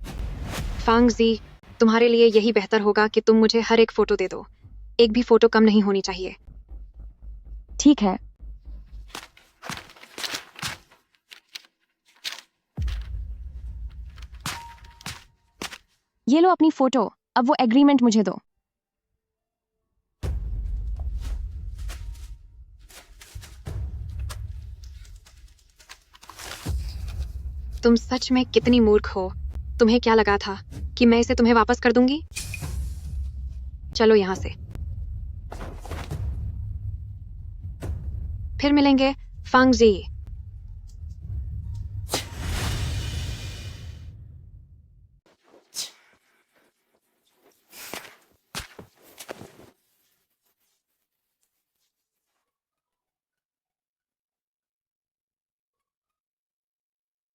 फांगजी, तुम्हारे लिए यही बेहतर होगा कि तुम मुझे हर एक फोटो दे दो। एक भी फोटो कम नहीं होनी चाहिए। ठीक है। ये लो अपनी फोटो, अब वो एग्रीमेंट मुझे दो। तुम सच में कितनी मूर्ख हो। तुम्हें क्या लगा था कि मैं इसे तुम्हें वापस कर दूंगी? चलो यहां से। फिर मिलेंगे, फांगजी।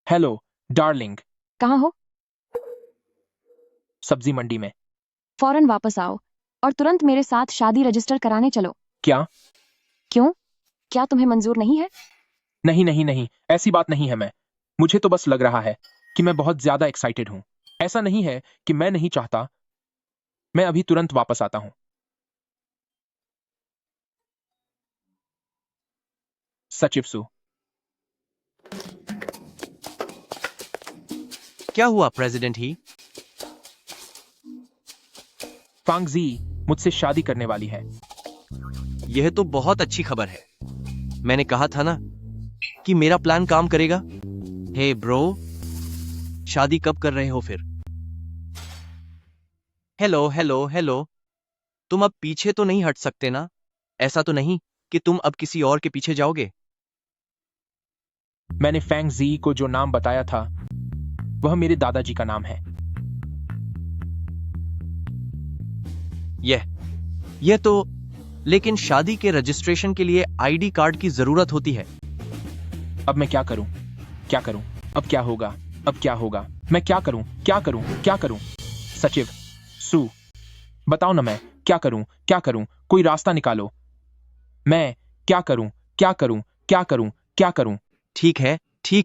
Hello darling. कहाँ हो? सब्जी मंडी में। फौरन वापस आओ और तुरंत मेरे साथ शादी रजिस्टर कराने चलो। क्या? क्यों? क्या तुम्हें मंजूर नहीं है? नहीं नहीं नहीं, ऐसी बात नहीं है। मुझे तो बस लग रहा है कि मैं बहुत ज्यादा एक्साइटेड हूं। ऐसा नहीं है कि मैं नहीं चाहता। मैं अभी तुरंत वापस आता हूं। सचिव सु। क्या हुआ प्रेसिडेंट ही? फांग जी मुझसे शादी करने वाली है। यह तो बहुत अच्छी खबर है। मैंने कहा था ना कि मेरा प्लान काम करेगा। हे ब्रो, शादी कब कर रहे हो फिर? हेलो हेलो हेलो, तुम अब पीछे तो नहीं हट सकते ना? ऐसा तो नहीं कि तुम अब किसी और के पीछे जाओगे? मैंने फैंग जी को जो नाम बताया था वह मेरे दादाजी का नाम है। यह तो, लेकिन शादी के रजिस्ट्रेशन के लिए आईडी कार्ड की जरूरत होती है। अब मैं क्या करूं? क्या करूं? अब क्या होगा? अब क्या होगा? मैं क्या करूं? क्या करूं? क्या करूं? सचिव सु, बताओ ना मैं क्या करूं? क्या करूं? कोई रास्ता निकालो। मैं क्या करूं? क्या करूं? क्या करूं? क्या करूं? ठीक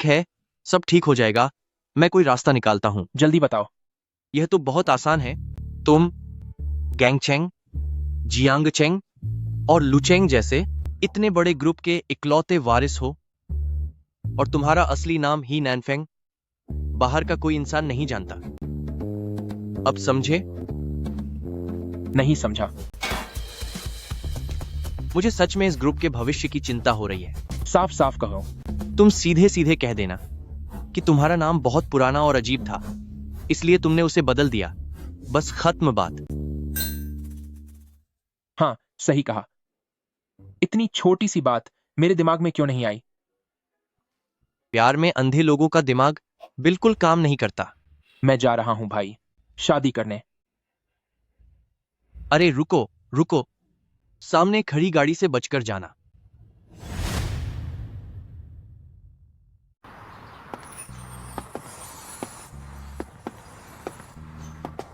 है, सब ठीक हो जाएगा। मैं कोई रास्ता निकालता हूं। जल्दी बताओ। यह तो बहुत आसान है। तुम गैंगचेंग, जियांगचेंग और लुचेंग जैसे इतने बड़े ग्रुप के इकलौते वारिस हो, और तुम्हारा असली नाम ही नैनफेंग बाहर का कोई इंसान नहीं जानता। अब समझे? नहीं समझा। मुझे सच में इस ग्रुप के भविष्य की चिंता हो रही है। साफ साफ कहो। तुम सीधे सीधे कह देना कि तुम्हारा नाम बहुत पुराना और अजीब था, इसलिए तुमने उसे बदल दिया। बस खत्म बात। हाँ, सही कहा। इतनी छोटी सी बात मेरे दिमाग में क्यों नहीं आई? प्यार में अंधे लोगों का दिमाग बिल्कुल काम नहीं करता। मैं जा रहा हूं भाई, शादी करने। अरे रुको रुको, सामने खड़ी गाड़ी से बचकर जाना।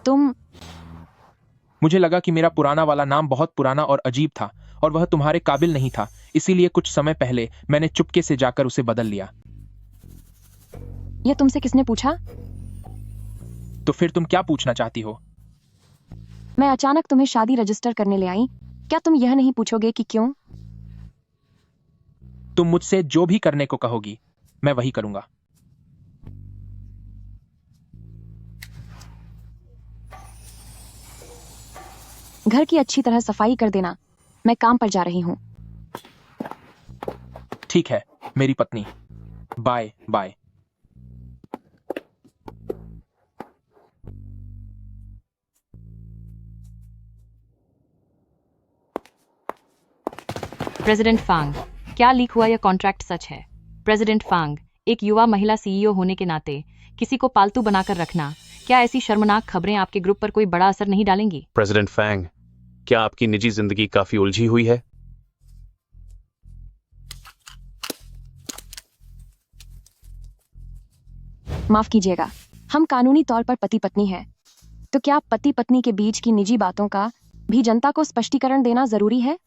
तुम मुझे लगा कि मेरा पुराना वाला नाम बहुत पुराना और अजीब था और वह तुम्हारे काबिल नहीं था, इसीलिए कुछ समय पहले मैंने चुपके से जाकर उसे बदल लिया। ये तुमसे किसने पूछा? तो फिर तुम क्या पूछना चाहती हो? मैं अचानक तुम्हें शादी रजिस्टर करने ले आई, क्या तुम यह नहीं पूछोगे कि क्यों? तुम मुझसे जो भी करने को कहोगी मैं वही करूंगा। घर की अच्छी तरह सफाई कर देना, मैं काम पर जा रही हूँ। ठीक है मेरी पत्नी, बाय बाय। प्रेसिडेंट फांग, क्या लीक हुआ यह कॉन्ट्रैक्ट सच है? प्रेसिडेंट फांग, एक युवा महिला सीईओ होने के नाते किसी को पालतू बनाकर रखना, क्या ऐसी शर्मनाक खबरें आपके ग्रुप पर कोई बड़ा असर नहीं डालेंगी? प्रेसिडेंट फैंग, क्या आपकी निजी जिंदगी काफी उलझी हुई है? माफ कीजिएगा, हम कानूनी तौर पर पति पत्नी हैं, तो क्या पति पत्नी के बीच की निजी बातों का भी जनता को स्पष्टीकरण देना जरूरी है?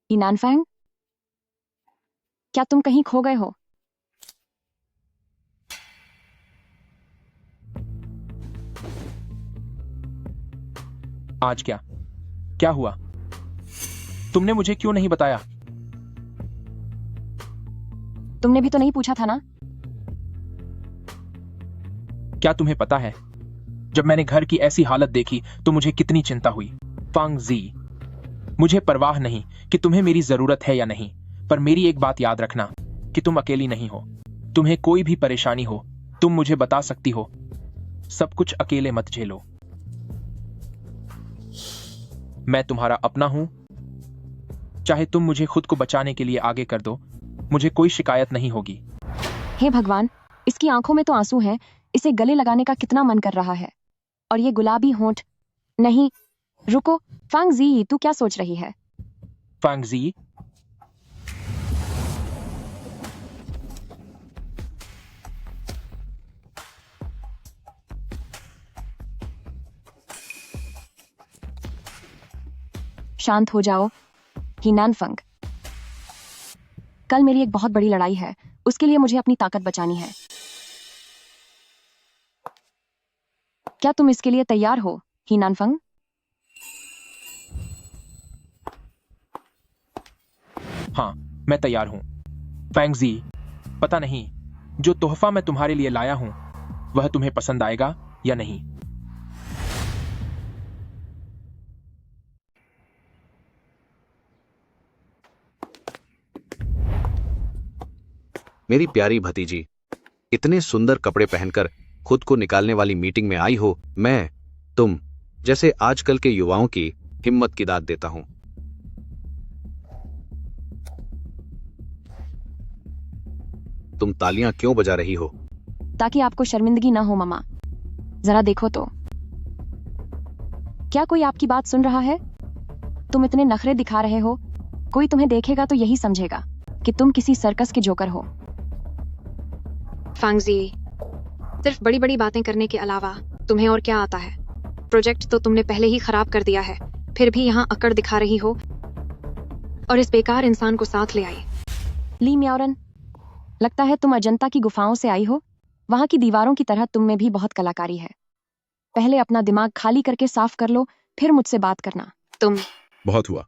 नानफैंग, क्या तुम कहीं खो गए हो? आज क्या क्या हुआ? तुमने मुझे क्यों नहीं बताया? तुमने भी तो नहीं पूछा था ना? क्या तुम्हें पता है जब मैंने घर की ऐसी हालत देखी तो मुझे कितनी चिंता हुई? फांग जी, मुझे परवाह नहीं कि तुम्हें मेरी जरूरत है या नहीं, पर मेरी एक बात याद रखना कि तुम अकेली नहीं हो। तुम्हें कोई भी परेशानी हो तुम मुझे बता सकती हो। सब कुछ अकेले मत झेलो। मैं तुम्हारा अपना हूं। चाहे तुम मुझे खुद को बचाने के लिए आगे कर दो, मुझे कोई शिकायत नहीं होगी। हे भगवान, इसकी आंखों में तो आंसू हैं, इसे गले लगाने का कितना मन कर रहा है। और ये गुलाबी होंठ। नहीं, रुको, फांग जी, तू क्या सोच रही है? फांग जी, शांत हो जाओ, ही नानफंग। कल मेरी एक बहुत बड़ी लड़ाई है, उसके लिए मुझे अपनी ताकत बचानी है। क्या तुम इसके लिए तैयार हो, ही नानफंग? हाँ, मैं तैयार हूं। फैंग जी, पता नहीं जो तोहफा मैं तुम्हारे लिए लाया हूं वह तुम्हें पसंद आएगा या नहीं। मेरी प्यारी भतीजी, इतने सुंदर कपड़े पहनकर खुद को निकालने वाली मीटिंग में आई हो। मैं तुम जैसे आजकल के युवाओं की हिम्मत की दाद देता हूं। तुम तालियां क्यों बजा रही हो? ताकि आपको शर्मिंदगी ना हो मामा। जरा देखो तो, क्या कोई आपकी बात सुन रहा है? तुम इतने नखरे दिखा रहे हो, कोई तुम्हें देखेगा तो यही समझेगा कि तुम किसी सर्कस के जोकर हो। फांगजी, सिर्फ बड़ी बड़ी बातें करने के अलावा तुम्हें और क्या आता है? प्रोजेक्ट तो तुमने पहले ही खराब कर दिया है, फिर भी यहाँ अकड़ दिखा रही हो और इस बेकार इंसान को साथ ले आई। ली म्याओरन, लगता है तुम अजंता की गुफाओं से आई हो। वहां की दीवारों की तरह तुम में भी बहुत कलाकारी है। पहले अपना दिमाग खाली करके साफ कर लो, फिर मुझसे बात करना। तुम बहुत हुआ।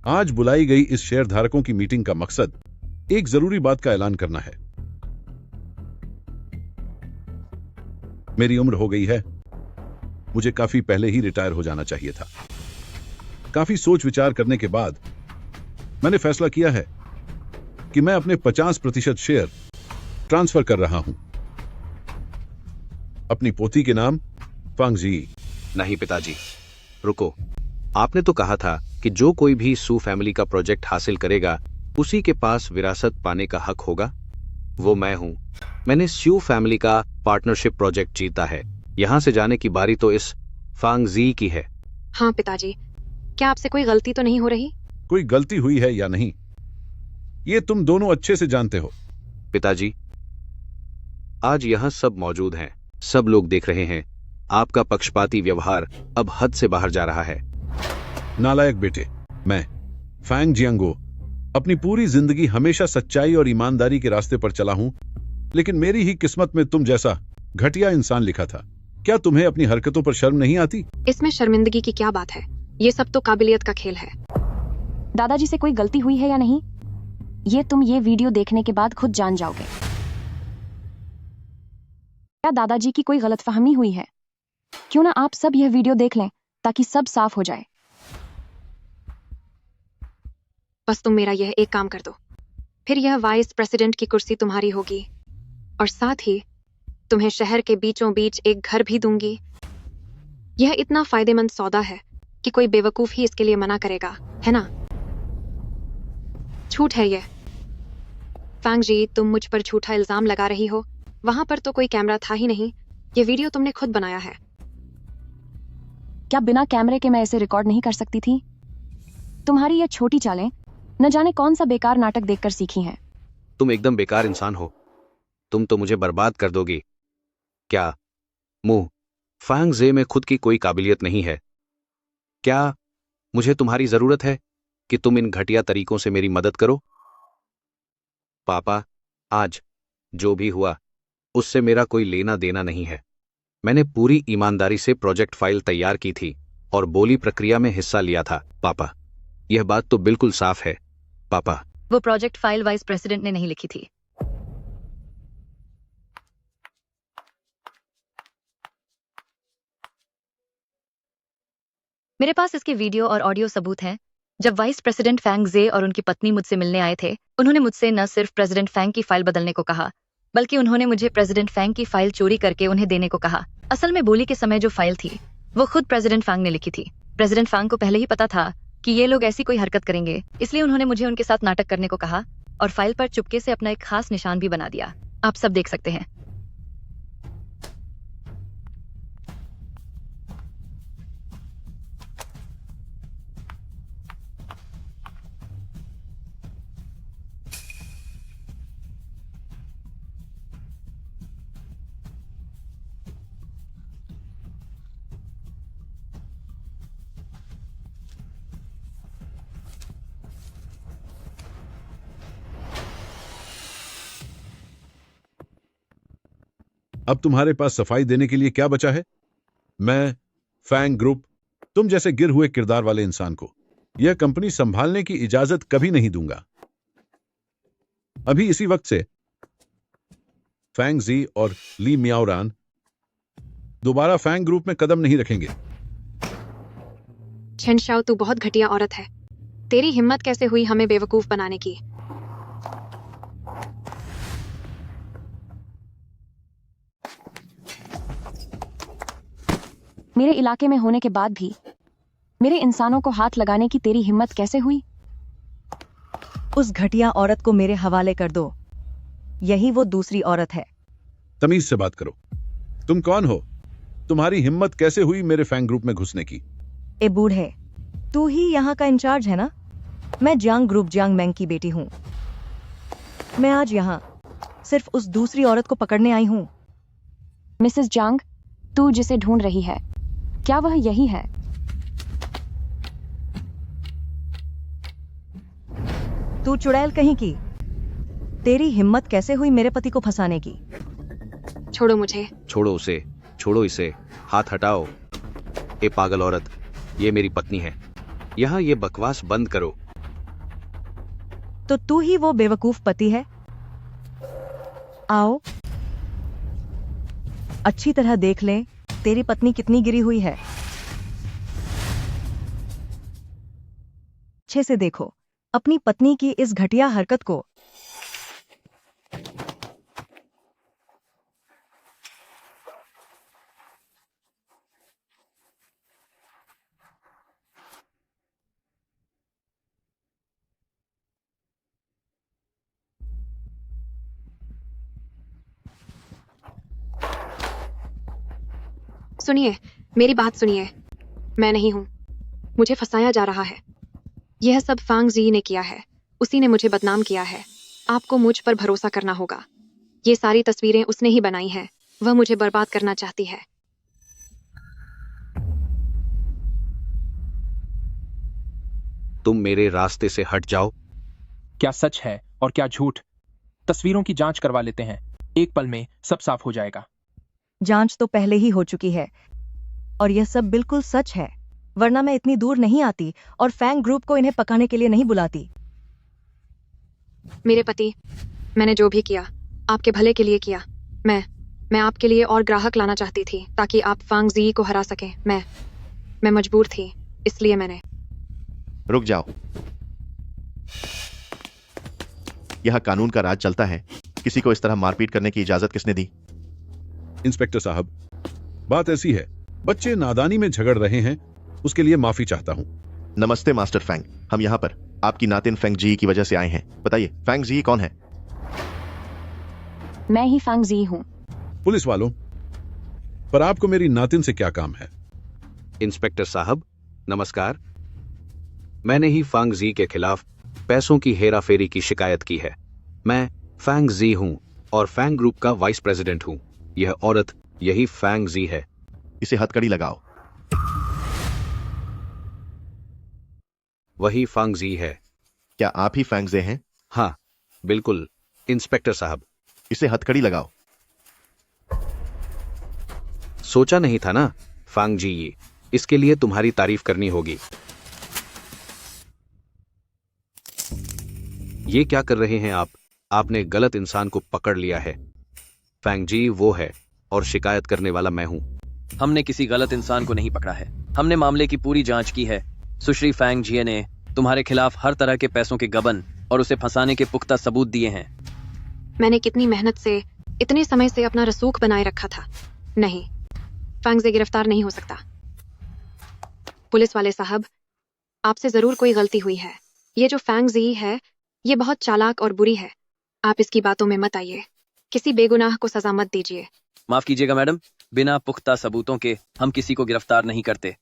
आज बुलाई गई इस शेयरधारकों की मीटिंग का मकसद एक जरूरी बात का ऐलान करना है। मेरी उम्र हो गई है, मुझे काफी पहले ही रिटायर हो जाना चाहिए था। काफी सोच विचार करने के बाद मैंने फैसला किया है कि मैं अपने 50% शेयर ट्रांसफर कर रहा हूं अपनी पोती के नाम, फांग जी। नहीं पिताजी, रुको। आपने तो कहा था कि जो कोई भी सू फैमिली का प्रोजेक्ट हासिल करेगा उसी के पास विरासत पाने का हक होगा। वो मैं हूं। मैंने स्यू फैमिली का पार्टनरशिप प्रोजेक्ट जीता है। यहां से जाने की बारी तो इस फांग जी की है। हाँ पिताजी, क्या आपसे कोई गलती तो नहीं हो रही? कोई गलती हुई है या नहीं, ये तुम दोनों अच्छे से जानते हो। पिताजी, आज यहां सब मौजूद हैं, सब लोग देख रहे हैं। आपका पक्षपाती व्यवहार अब हद से बाहर जा रहा है। नालायक बेटे, मैं फैंग जियांगो अपनी पूरी जिंदगी हमेशा सच्चाई और ईमानदारी के रास्ते पर चला हूं, लेकिन मेरी ही किस्मत में तुम जैसा घटिया इंसान लिखा था। क्या तुम्हें अपनी हरकतों पर शर्म नहीं आती? इसमें शर्मिंदगी की क्या बात है? ये सब तो काबिलियत का खेल है। दादाजी से कोई गलती हुई है या नहीं, ये तुम ये वीडियो देखने के बाद खुद जान जाओगे। क्या दादाजी की कोई गलतफहमी हुई है? क्यों ना आप सब यह वीडियो देख लें ताकि सब साफ हो जाए। बस तुम मेरा यह एक काम कर दो, फिर यह वाइस प्रेसिडेंट की कुर्सी तुम्हारी होगी और साथ ही तुम्हें शहर के बीचों बीच एक घर भी दूंगी। यह इतना फायदेमंद सौदा है कि कोई बेवकूफ ही इसके लिए मना करेगा, है ना? छूट है यह। फैंग जी, तुम मुझ पर झूठा इल्जाम लगा रही हो। वहां पर तो कोई कैमरा था ही नहीं। यह वीडियो तुमने खुद बनाया है। क्या बिना कैमरे के मैं इसे रिकॉर्ड नहीं कर सकती थी? तुम्हारी यह छोटी चालें न जाने कौन सा बेकार नाटक देखकर सीखी हैं। तुम एकदम बेकार इंसान हो। तुम तो मुझे बर्बाद कर दोगी। क्या मुंह फांग जे में खुद की कोई काबिलियत नहीं है? क्या मुझे तुम्हारी जरूरत है कि तुम इन घटिया तरीकों से मेरी मदद करो? पापा, आज जो भी हुआ उससे मेरा कोई लेना देना नहीं है। मैंने पूरी ईमानदारी से प्रोजेक्ट फाइल तैयार की थी और बोली प्रक्रिया में हिस्सा लिया था। पापा, यह बात तो बिल्कुल साफ है। पापा, वो प्रोजेक्ट फाइल वाइस प्रेसिडेंट ने नहीं लिखी थी। मेरे पास इसके वीडियो और ऑडियो सबूत हैं। जब वाइस प्रेसिडेंट फैंग जे और उनकी पत्नी मुझसे मिलने आए थे, उन्होंने मुझसे न सिर्फ प्रेसिडेंट फैंग की फाइल बदलने को कहा, बल्कि उन्होंने मुझे प्रेसिडेंट फैंग की फाइल चोरी करके उन्हें देने को कहा। असल में बोली के समय जो फाइल थी वो खुद प्रेसिडेंट फैंग ने लिखी थी। प्रेसिडेंट फैंग को पहले ही पता था कि ये लोग ऐसी कोई हरकत करेंगे, इसलिए उन्होंने मुझे उनके साथ नाटक करने को कहा और फाइल पर चुपके से अपना एक खास निशान भी बना दिया। आप सब देख सकते हैं। अब तुम्हारे पास सफाई देने के लिए क्या बचा है? मैं, फैंग ग्रुप, तुम जैसे गिर हुए किरदार वाले इंसान को यह कंपनी संभालने की इजाजत कभी नहीं दूंगा। अभी इसी वक्त से फैंग जी और ली मियाओरान दोबारा फैंग ग्रुप में कदम नहीं रखेंगे। छेन शाओ, तू बहुत घटिया औरत है। तेरी हिम्मत कैसे हुई हमें बेवकूफ बनाने की? मेरे इलाके में होने के बाद भी मेरे इंसानों को हाथ लगाने की तेरी हिम्मत कैसे हुई? उस घटिया औरत को मेरे हवाले कर दो। यही वो दूसरी औरत है। तमीज से बात करो। तुम कौन हो? तुम्हारी हिम्मत कैसे हुई मेरे फैंग ग्रुप में घुसने की? ए बूढ़े, तू ही यहाँ का इंचार्ज है ना? मैं जियांग ग्रुप जियांग मैंग की बेटी हूँ। मैं आज यहाँ सिर्फ उस दूसरी औरत को पकड़ने आई हूँ। मिसेस जांग, तू जिसे ढूंढ रही है, क्या वह यही है? तू चुड़ैल कहीं की। तेरी हिम्मत कैसे हुई मेरे पति को फंसाने की? छोड़ो मुझे। छोड़ो उसे, छोड़ो इसे, हाथ हटाओ। ए पागल औरत, ये मेरी पत्नी है। यहाँ ये बकवास बंद करो। तो तू ही वो बेवकूफ पति है? आओ, अच्छी तरह देख ले तेरी पत्नी कितनी गिरी हुई है। अच्छे से देखो अपनी पत्नी की इस घटिया हरकत को। सुनिए, मेरी बात सुनिए। मैं नहीं हूं। मुझे फंसाया जा रहा है। यह सब फांग जी ने किया है। उसी ने मुझे बदनाम किया है। आपको मुझ पर भरोसा करना होगा। ये सारी तस्वीरें उसने ही बनाई हैं। वह मुझे बर्बाद करना चाहती है। तुम मेरे रास्ते से हट जाओ। क्या सच है और क्या झूठ? तस्वीरों की जांच करवा लेते हैं, एक पल में सब साफ हो जाएगा। जांच तो पहले ही हो चुकी है और यह सब बिल्कुल सच है, वरना मैं इतनी दूर नहीं आती और फैंग ग्रुप को इन्हें पकाने के लिए नहीं बुलाती। मेरे पति, मैंने जो भी किया आपके भले के लिए किया। मैं आपके लिए और ग्राहक लाना चाहती थी ताकि आप फांग जी को हरा सकें। मैं मजबूर थी, इसलिए मैंने। रुक जाओ। यहाँ कानून का राज चलता है। किसी को इस तरह मारपीट करने की इजाजत किसने दी? इंस्पेक्टर साहब, बात ऐसी है, बच्चे नादानी में झगड़ रहे हैं, उसके लिए माफी चाहता हूँ। नमस्ते मास्टर फैंग, हम यहाँ पर आपकी नातिन फैंग जी की वजह से आए हैं। बताइए फैंग जी कौन है? मैं ही फैंग जी हूँ। पुलिस वालों, पर आपको मेरी नातिन से क्या काम है? इंस्पेक्टर साहब, नमस्कार। मैंने ही फांग जी के खिलाफ पैसों की हेराफेरी की शिकायत की है। मैं फैंग जी हूँ और फैंग ग्रुप का वाइस प्रेसिडेंट हूँ। यह औरत यही फैंग जी है। इसे हथकड़ी लगाओ। वही फांग जी है। क्या आप ही फैंग जे हैं? हाँ, बिल्कुल इंस्पेक्टर साहब। इसे हथकड़ी लगाओ। सोचा नहीं था ना फांग जी, इसके लिए तुम्हारी तारीफ करनी होगी। ये क्या कर रहे हैं आप? आपने गलत इंसान को पकड़ लिया है। फैंग जी वो है और शिकायत करने वाला मैं हूं। हमने किसी गलत इंसान को नहीं पकड़ा है। हमने मामले की पूरी जांच की है। सुश्री फैंग जी ने तुम्हारे खिलाफ हर तरह के पैसों के गबन और उसे फंसाने के पुख्ता सबूत दिए हैं। मैंने कितनी मेहनत से इतने समय से अपना रसूख बनाए रखा था। नहीं, फैंग जी गिरफ्तार नहीं हो सकता। पुलिस वाले साहब, आपसे जरूर कोई गलती हुई है। ये जो फैंग जी है, ये बहुत चालाक और बुरी है। आप इसकी बातों में मत आइए। किसी बेगुनाह को सजा मत दीजिए। माफ कीजिएगा मैडम, बिना पुख्ता सबूतों के हम किसी को गिरफ्तार नहीं करते।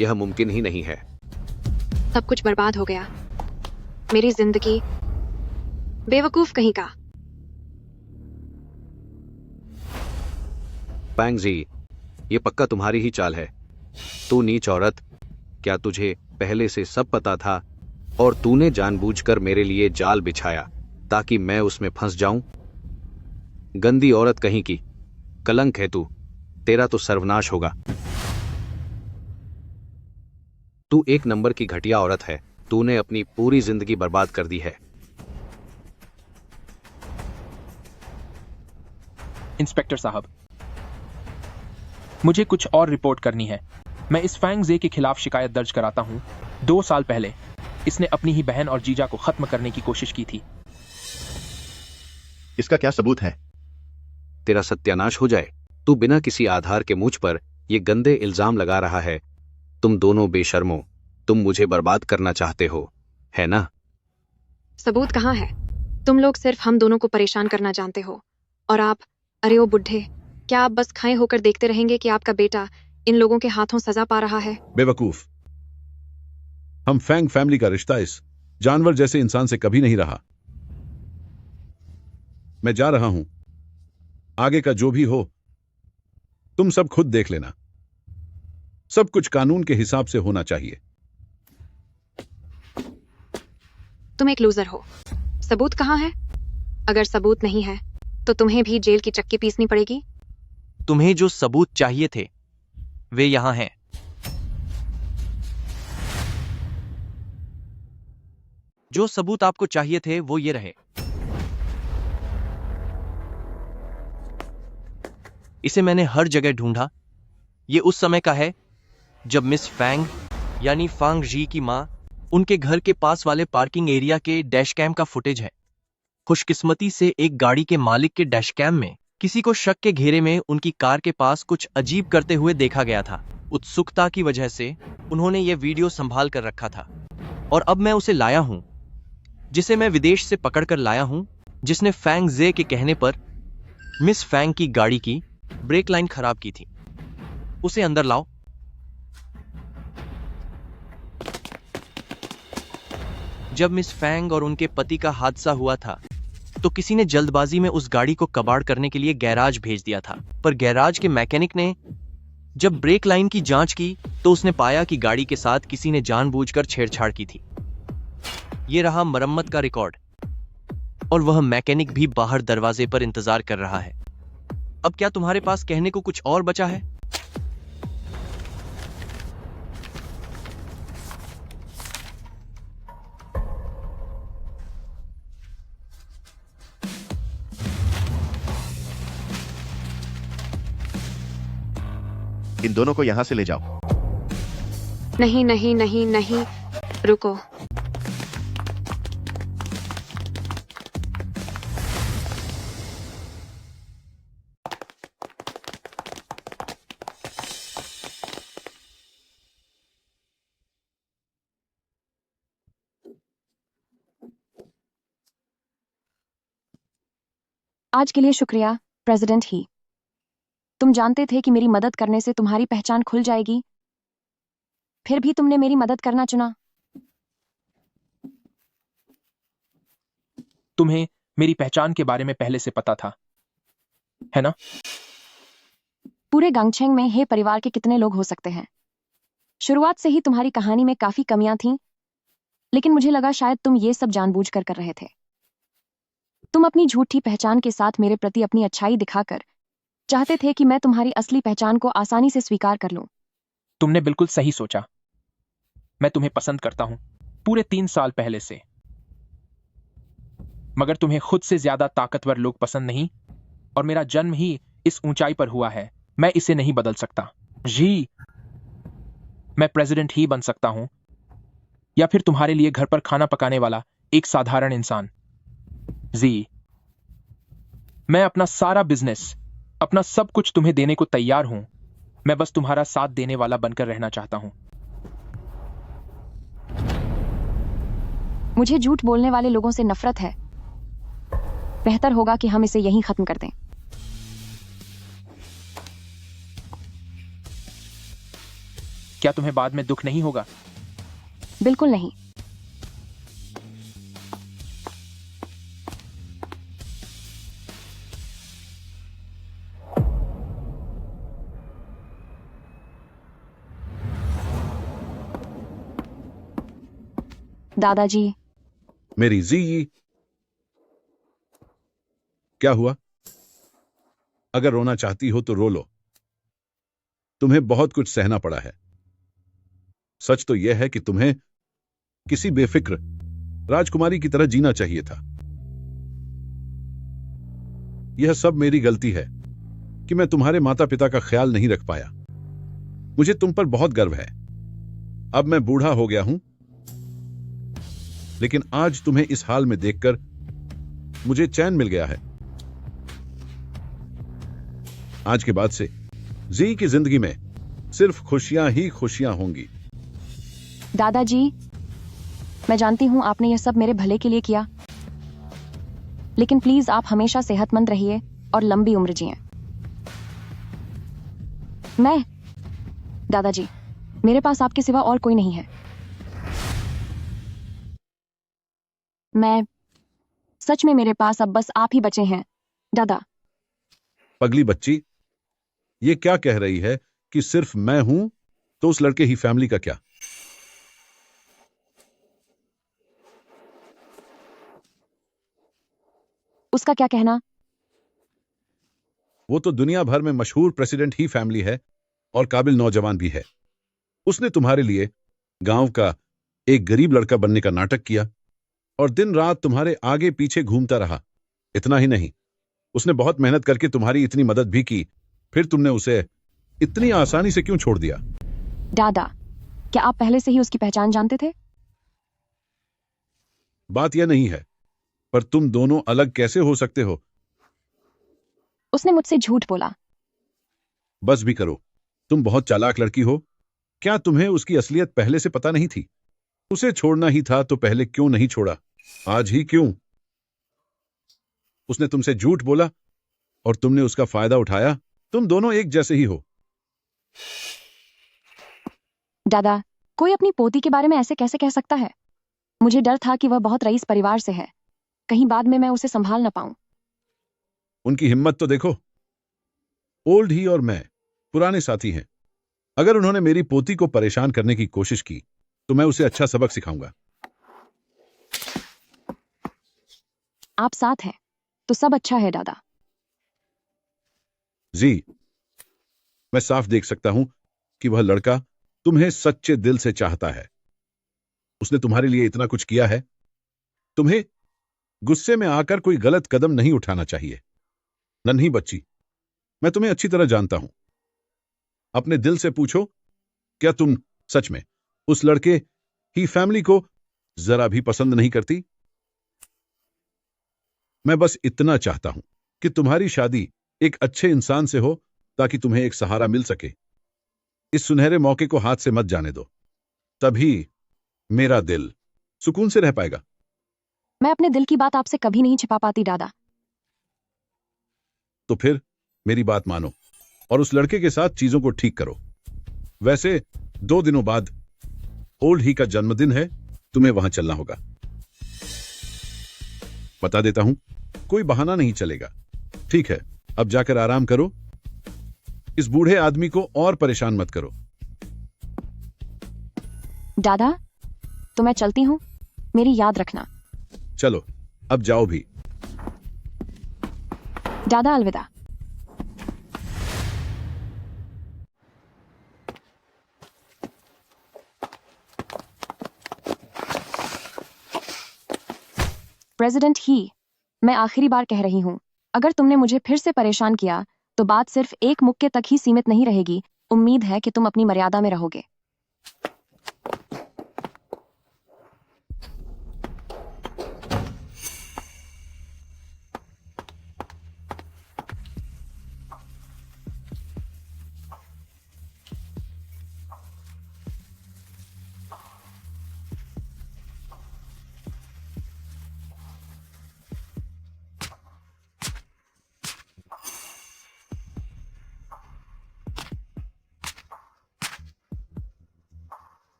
यह मुमकिन ही नहीं है। सब कुछ बर्बाद हो गया। मेरी जिंदगी। बेवकूफ कहीं का। फैंग जी, ये पक्का तुम्हारी ही चाल है। तू नीच औरत, क्या तुझे पहले से सब पता था और तूने जानबूझकर मेरे लिए जाल बिछाया ताकि मैं उसमें फंस जाऊं। गंदी औरत कहीं की, कलंक है तू, तेरा तो सर्वनाश होगा। तू एक नंबर की घटिया औरत है, तूने अपनी पूरी जिंदगी बर्बाद कर दी है। इंस्पेक्टर साहब, मुझे कुछ और रिपोर्ट करनी है। मैं इस फैंग जे के खिलाफ शिकायत दर्ज कराता हूं। 2 साल पहले इसने अपनी ही बहन और जीजा को खत्म करने की कोशिश की थी। इसका क्या सबूत है? तेरा सत्यानाश हो जाए। तू बिना किसी आधार के मुझ पर ये गंदे इल्जाम लगा रहा है। तुम दोनों बेशर्मो, तुम मुझे बर्बाद करना चाहते हो, है ना? सबूत कहाँ है? तुम लोग सिर्फ हम दोनों को परेशान करना जानते हो। और आप, अरे ओ बुढ़े, क्या आप बस खाए होकर देखते रहेंगे कि आपका बेटा इन लोगों के हाथों सजा पा रहा है? बेवकूफ, हम फैंग फैमिली का रिश्ता इस जानवर जैसे इंसान से कभी नहीं रहा। मैं जा रहा हूं। आगे का जो भी हो तुम सब खुद देख लेना। सब कुछ कानून के हिसाब से होना चाहिए। तुम एक लूजर हो। सबूत कहाँ है? अगर सबूत नहीं है तो तुम्हें भी जेल की चक्की पीसनी पड़ेगी। तुम्हें जो सबूत चाहिए थे वे यहां हैं। जो सबूत आपको चाहिए थे वो ये रहे। इसे मैंने हर जगह ढूंढा। ये उस समय का है जब मिस फैंग यानी फांग जी की मां, उनके घर के पास वाले पार्किंग एरिया के डैश कैम का फुटेज है। खुशकिस्मती से एक गाड़ी के मालिक के डैश कैम में किसी को शक के घेरे में उनकी कार के पास कुछ अजीब करते हुए देखा गया था। उत्सुकता की वजह से उन्होंने ये वीडियो संभाल कर रखा था और अब मैं उसे लाया हूं, जिसे मैं विदेश से पकड़कर लाया हूं, जिसने फैंग जे के कहने पर मिस फैंग की गाड़ी की ब्रेक लाइन खराब की थी। उसे अंदर लाओ। जब मिस फैंग और उनके पति का हादसा हुआ था तो किसी ने जल्दबाजी में उस गाड़ी को कबाड़ करने के लिए गैराज भेज दिया था, पर गैराज के मैकेनिक ने जब ब्रेक लाइन की जांच की तो उसने पाया कि गाड़ी के साथ किसी ने जानबूझकर छेड़छाड़ की थी। यह रहा मरम्मत का रिकॉर्ड और वह मैकेनिक भी बाहर दरवाजे पर इंतजार कर रहा है। अब क्या तुम्हारे पास कहने को कुछ और बचा है? इन दोनों को यहां से ले जाओ। नहीं नहीं नहीं नहीं, रुको। आज के लिए शुक्रिया, प्रेसिडेंट ही। तुम जानते थे कि मेरी मदद करने से तुम्हारी पहचान खुल जाएगी, फिर भी तुमने मेरी मदद करना चुना। तुम्हें मेरी पहचान के बारे में पहले से पता था, है ना? पूरे गंगछेंग में हे परिवार के कितने लोग हो सकते हैं? शुरुआत से ही तुम्हारी कहानी में काफी कमियां थीं, लेकिन मुझे लगा शायद तुम ये सब जानबूझकर कर रहे थे। तुम अपनी झूठी पहचान के साथ मेरे प्रति अपनी अच्छाई दिखाकर चाहते थे कि मैं तुम्हारी असली पहचान को आसानी से स्वीकार कर लूं। तुमने बिल्कुल सही सोचा। मैं तुम्हें पसंद करता हूं, पूरे 3 साल पहले से। मगर तुम्हें खुद से ज्यादा ताकतवर लोग पसंद नहीं, और मेरा जन्म ही इस ऊंचाई पर हुआ है। मैं इसे नहीं बदल सकता। जी, मैं प्रेसिडेंट ही बन सकता हूं, या फिर तुम्हारे लिए घर पर खाना पकाने वाला एक साधारण इंसान। जी, मैं अपना सारा बिजनेस, अपना सब कुछ तुम्हें देने को तैयार हूं। मैं बस तुम्हारा साथ देने वाला बनकर रहना चाहता हूं। मुझे झूठ बोलने वाले लोगों से नफरत है। बेहतर होगा कि हम इसे यहीं खत्म कर दें। क्या तुम्हें बाद में दुख नहीं होगा? बिल्कुल नहीं। दादाजी, मेरी जी, क्या हुआ? अगर रोना चाहती हो तो रो लो। तुम्हें बहुत कुछ सहना पड़ा है। सच तो यह है कि तुम्हें किसी बेफिक्र राजकुमारी की तरह जीना चाहिए था। यह सब मेरी गलती है कि मैं तुम्हारे माता पिता का ख्याल नहीं रख पाया। मुझे तुम पर बहुत गर्व है। अब मैं बूढ़ा हो गया हूं, लेकिन आज तुम्हें इस हाल में देखकर मुझे चैन मिल गया है। आज के बाद से जी की जिंदगी में सिर्फ खुशियां ही खुशियां होंगी। दादाजी, मैं जानती हूं आपने यह सब मेरे भले के लिए किया, लेकिन प्लीज आप हमेशा सेहतमंद रहिए और लंबी उम्र जिएं। दादाजी, मेरे पास आपके सिवा और कोई नहीं है। सच में मेरे पास अब बस आप ही बचे हैं, दादा। पगली बच्ची, ये क्या कह रही है कि सिर्फ मैं हूं तो उस लड़के ही फैमिली का क्या? उसका क्या कहना? वो तो दुनिया भर में मशहूर प्रेसिडेंट ही फैमिली है और काबिल नौजवान भी है। उसने तुम्हारे लिए गांव का एक गरीब लड़का बनने का नाटक किया और दिन रात तुम्हारे आगे पीछे घूमता रहा। इतना ही नहीं, उसने बहुत मेहनत करके तुम्हारी इतनी मदद भी की, फिर तुमने उसे इतनी आसानी से क्यों छोड़ दिया? दादा, क्या आप पहले से ही उसकी पहचान जानते थे? बात यह नहीं है, पर तुम दोनों अलग कैसे हो सकते हो? उसने मुझसे झूठ बोला। बस भी करो, तुम बहुत चालाक लड़की हो। क्या तुम्हें उसकी असलियत पहले से पता नहीं थी? उसे छोड़ना ही था तो पहले क्यों नहीं छोड़ा? आज ही क्यों? उसने तुमसे झूठ बोला और तुमने उसका फायदा उठाया। तुम दोनों एक जैसे ही हो। दादा, कोई अपनी पोती के बारे में ऐसे कैसे कह सकता है? मुझे डर था कि वह बहुत रईस परिवार से है, कहीं बाद में मैं उसे संभाल न पाऊं। उनकी हिम्मत तो देखो। ओल्ड ही और मैं पुराने साथी हैं। अगर उन्होंने मेरी पोती को परेशान करने की कोशिश की तो मैं उसे अच्छा सबक सिखाऊंगा। आप साथ हैं तो सब अच्छा है, दादा। जी, मैं साफ देख सकता हूं कि वह लड़का तुम्हें सच्चे दिल से चाहता है। उसने तुम्हारे लिए इतना कुछ किया है। तुम्हें गुस्से में आकर कोई गलत कदम नहीं उठाना चाहिए। नन्ही बच्ची, मैं तुम्हें अच्छी तरह जानता हूं। अपने दिल से पूछो, क्या तुम सच में उस लड़के ही फैमिली को जरा भी पसंद नहीं करती? मैं बस इतना चाहता हूं कि तुम्हारी शादी एक अच्छे इंसान से हो ताकि तुम्हें एक सहारा मिल सके। इस सुनहरे मौके को हाथ से मत जाने दो, तभी मेरा दिल सुकून से रह पाएगा। मैं अपने दिल की बात आपसे कभी नहीं छिपा पाती, दादा। तो फिर मेरी बात मानो और उस लड़के के साथ चीजों को ठीक करो। वैसे 2 दिनों बाद ओल्ड ही का जन्मदिन है, तुम्हें वहां चलना होगा। बता देता हूं, कोई बहाना नहीं चलेगा। ठीक है, अब जाकर आराम करो। इस बूढ़े आदमी को और परेशान मत करो। दादा, तो मैं चलती हूं, मेरी याद रखना। चलो, अब जाओ भी। दादा, अलविदा। प्रेसिडेंट ही, मैं आखिरी बार कह रही हूं, अगर तुमने मुझे फिर से परेशान किया तो बात सिर्फ एक मुक्के तक ही सीमित नहीं रहेगी। उम्मीद है कि तुम अपनी मर्यादा में रहोगे।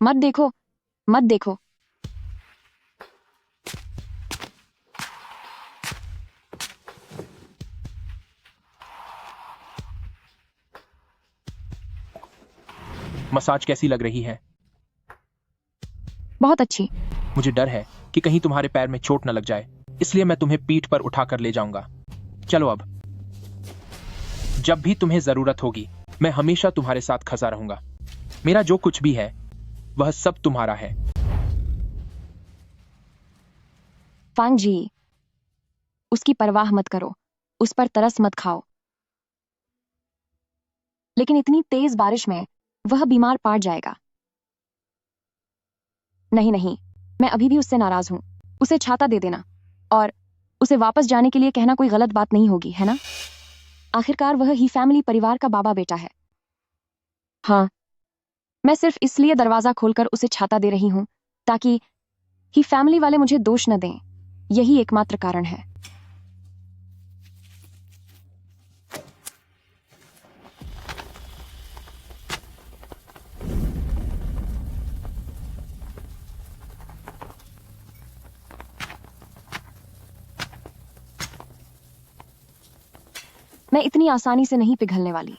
मत देखो, मत देखो। मसाज कैसी लग रही है? बहुत अच्छी। मुझे डर है कि कहीं तुम्हारे पैर में चोट न लग जाए, इसलिए मैं तुम्हें पीठ पर उठाकर ले जाऊंगा। चलो अब। जब भी तुम्हें जरूरत होगी मैं हमेशा तुम्हारे साथ खड़ा रहूंगा। मेरा जो कुछ भी है वह सब तुम्हारा है। फांग जी, उसकी परवाह मत करो, उस पर तरस मत खाओ। लेकिन इतनी तेज बारिश में वह बीमार पड़ जाएगा। नहीं नहीं, मैं अभी भी उससे नाराज हूं। उसे छाता दे देना और उसे वापस जाने के लिए कहना कोई गलत बात नहीं होगी, है ना? आखिरकार वह ही फैमिली परिवार का बाबा बेटा है। हाँ, मैं सिर्फ इसलिए दरवाजा खोलकर उसे छाता दे रही हूं ताकि ही फैमिली वाले मुझे दोष न दें। यही एकमात्र कारण है। मैं इतनी आसानी से नहीं पिघलने वाली।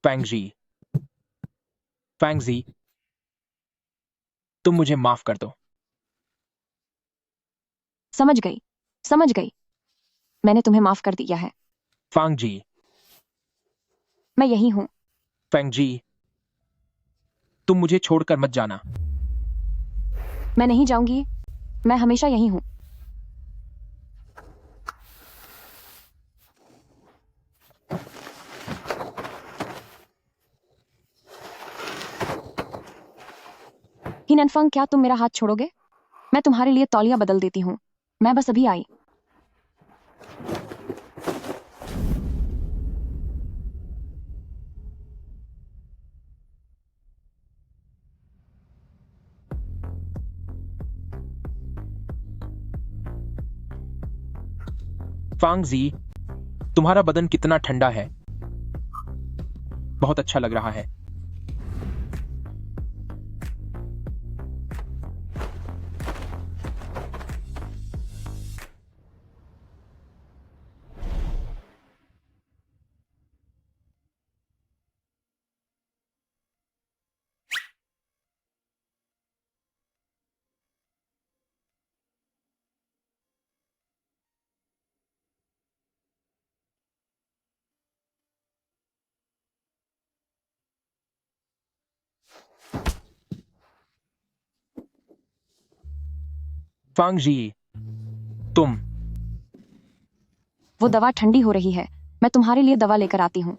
फैंगजी, फैंगजी, तुम मुझे माफ कर दो। समझ गई, समझ गई। मैंने तुम्हें माफ कर दिया है। फैंगजी, मैं यही हूं। फैंगजी, तुम मुझे छोड़कर मत जाना। मैं नहीं जाऊंगी, मैं हमेशा यही हूं। हिननफंग, क्या तुम मेरा हाथ छोड़ोगे? मैं तुम्हारे लिए तौलिया बदल देती हूं। मैं बस अभी आई। फांगजी, तुम्हारा बदन कितना ठंडा है। बहुत अच्छा लग रहा है। फांगजी, तुम। वो दवा ठंडी हो रही है। मैं तुम्हारे लिए दवा लेकर आती हूं।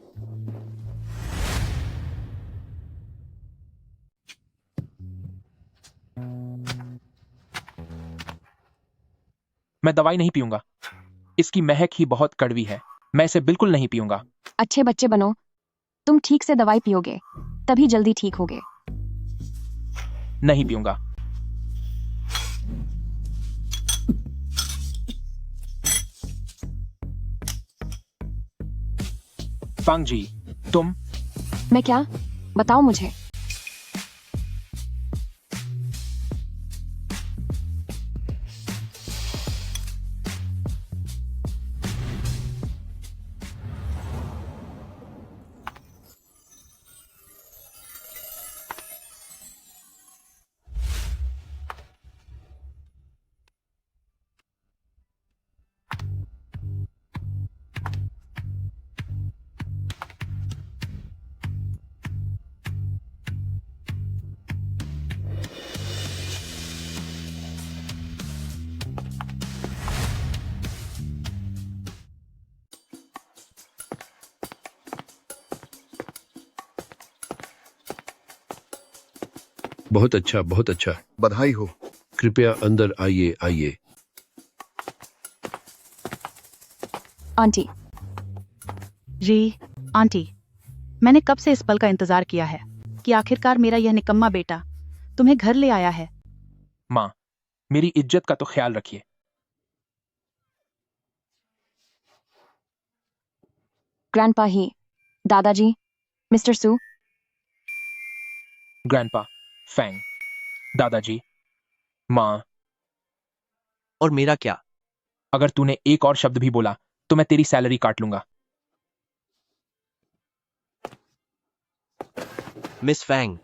मैं दवाई नहीं पीऊंगा। इसकी महक ही बहुत कड़वी है। मैं इसे बिल्कुल नहीं पीऊंगा। अच्छे बच्चे बनो। तुम ठीक से दवाई पियोगे तभी जल्दी ठीक होगे। नहीं पीऊंगा। फांगजी, तुम। मैं क्या? बताओ मुझे। बहुत अच्छा, बहुत अच्छा। बधाई हो। कृपया अंदर आइए, आइए। आंटी। जी आंटी, मैंने कब से इस पल का इंतजार किया है कि आखिरकार मेरा यह निकम्मा बेटा तुम्हें घर ले आया है। माँ, मेरी इज्जत का तो ख्याल रखिए। ग्रैंडपा ही, दादाजी, मिस्टर सू। ग्रैंडपा, फैंग, दादाजी, माँ। और मेरा क्या? अगर तूने एक और शब्द भी बोला तो मैं तेरी सैलरी काट लूंगा। मिस फैंग,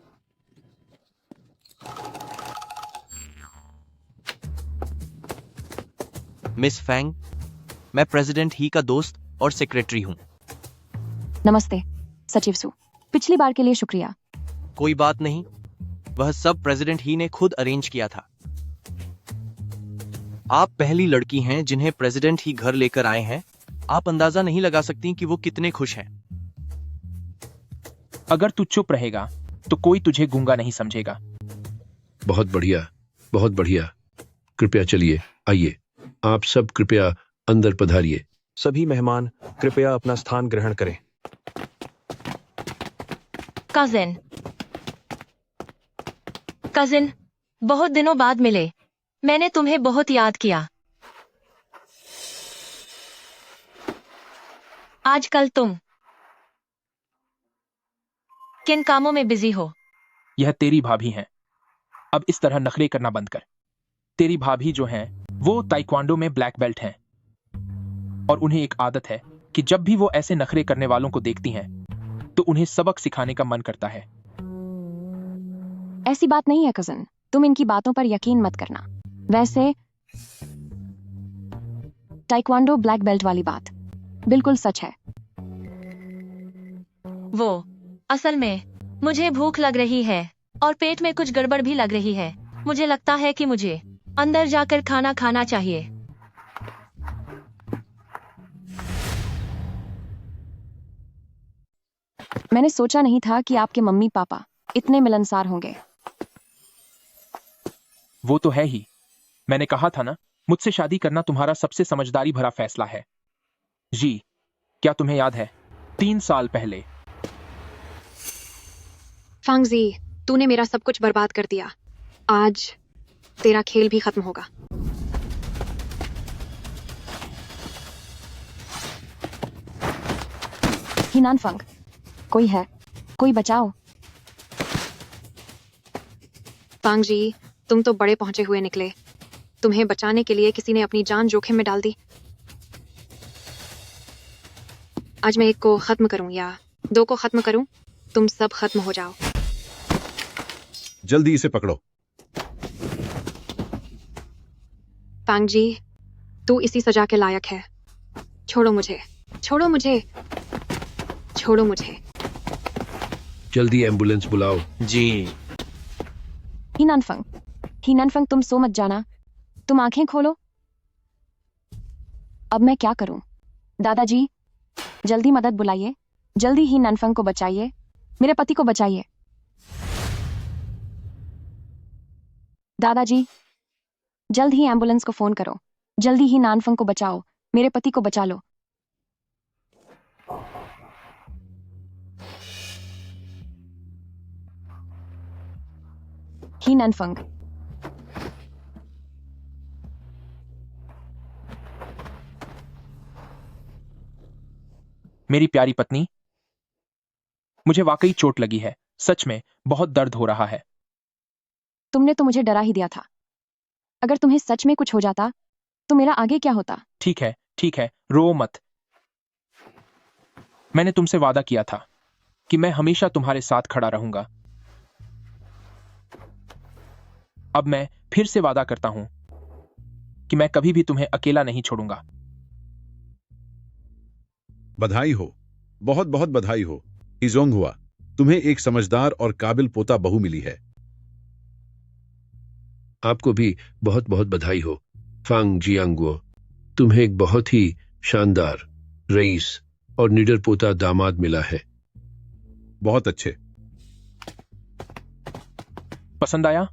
मिस फैंग, मैं प्रेसिडेंट ही का दोस्त और सेक्रेटरी हूं। नमस्ते सचिव सू, पिछली बार के लिए शुक्रिया। कोई बात नहीं, वह सब प्रेसिडेंट ही ने खुद अरेंज किया था। आप पहली लड़की हैं जिन्हें प्रेसिडेंट ही घर लेकर आए हैं। आप अंदाजा नहीं लगा सकती कि वो कितने खुश हैं। अगर तू चुप रहेगा तो कोई तुझे गूंगा नहीं समझेगा। बहुत बढ़िया, बहुत बढ़िया। कृपया चलिए, आइए। आप सब कृपया अंदर पधारिए। सभी मेहमान कृपया अपना स्थान ग्रहण करें। कजिन, कजिन, बहुत दिनों बाद मिले। मैंने तुम्हें बहुत याद किया। आजकल तुम किन कामों में बिजी हो? यह तेरी भाभी हैं। अब इस तरह नखरे करना बंद कर। तेरी भाभी जो हैं, वो ताइक्वांडो में ब्लैक बेल्ट हैं और उन्हें एक आदत है कि जब भी वो ऐसे नखरे करने वालों को देखती हैं तो उन्हें सबक सिखाने का मन करता है। ऐसी बात नहीं है कजन, तुम इनकी बातों पर यकीन मत करना। वैसे ताइक्वांडो ब्लैक बेल्ट वाली बात बिल्कुल सच है। वो असल में मुझे भूख लग रही है और पेट में कुछ गड़बड़ भी लग रही है। मुझे लगता है कि मुझे अंदर जाकर खाना खाना चाहिए। मैंने सोचा नहीं था कि आपके मम्मी पापा इतने मिलनसार होंगे। वो तो है ही। मैंने कहा था ना, मुझसे शादी करना तुम्हारा सबसे समझदारी भरा फैसला है। जी, क्या तुम्हें याद है 3 साल पहले? फांगजी, तूने मेरा सब कुछ बर्बाद कर दिया। आज तेरा खेल भी खत्म होगा। हिनान फंग, कोई है? कोई बचाओ। फांगजी, तुम तो बड़े पहुंचे हुए निकले। तुम्हें बचाने के लिए किसी ने अपनी जान जोखिम में डाल दी। आज मैं 1 को खत्म करूं या 2 को खत्म करूं, तुम सब खत्म हो जाओ। जल्दी इसे पकड़ो। फांगजी, तू इसी सजा के लायक है। छोड़ो मुझे, छोड़ो मुझे, छोड़ो मुझे। जल्दी एम्बुलेंस बुलाओ। जी। हिनान फंग, तुम सो मत जाना। तुम आंखें खोलो। अब मैं क्या करूं? दादाजी, जल्दी मदद बुलाइए। जल्दी ही ननफंग को बचाइए। मेरे पति को बचाइए। दादाजी, जल्द ही एम्बुलेंस को फोन करो। जल्दी ही नानफंग को बचाओ। मेरे पति को बचा लो। ही ननफंग, मेरी प्यारी पत्नी, मुझे वाकई चोट लगी है। सच में बहुत दर्द हो रहा है। तुमने तो मुझे डरा ही दिया था। अगर तुम्हें सच में कुछ हो जाता तो मेरा आगे क्या होता? ठीक है, रो मत। मैंने तुमसे वादा किया था कि मैं हमेशा तुम्हारे साथ खड़ा रहूंगा। अब मैं फिर से वादा करता हूं कि मैं कभी भी तुम्हें अकेला नहीं छोड़ूंगा। बधाई हो, बहुत बहुत बधाई हो हिजोंग हुआ। तुम्हें एक समझदार और काबिल पोता बहू मिली है। आपको भी बहुत बहुत बधाई हो फांग जियांगुओ। तुम्हें एक बहुत ही शानदार रईस और निडर पोता दामाद मिला है। बहुत अच्छे। पसंद आया?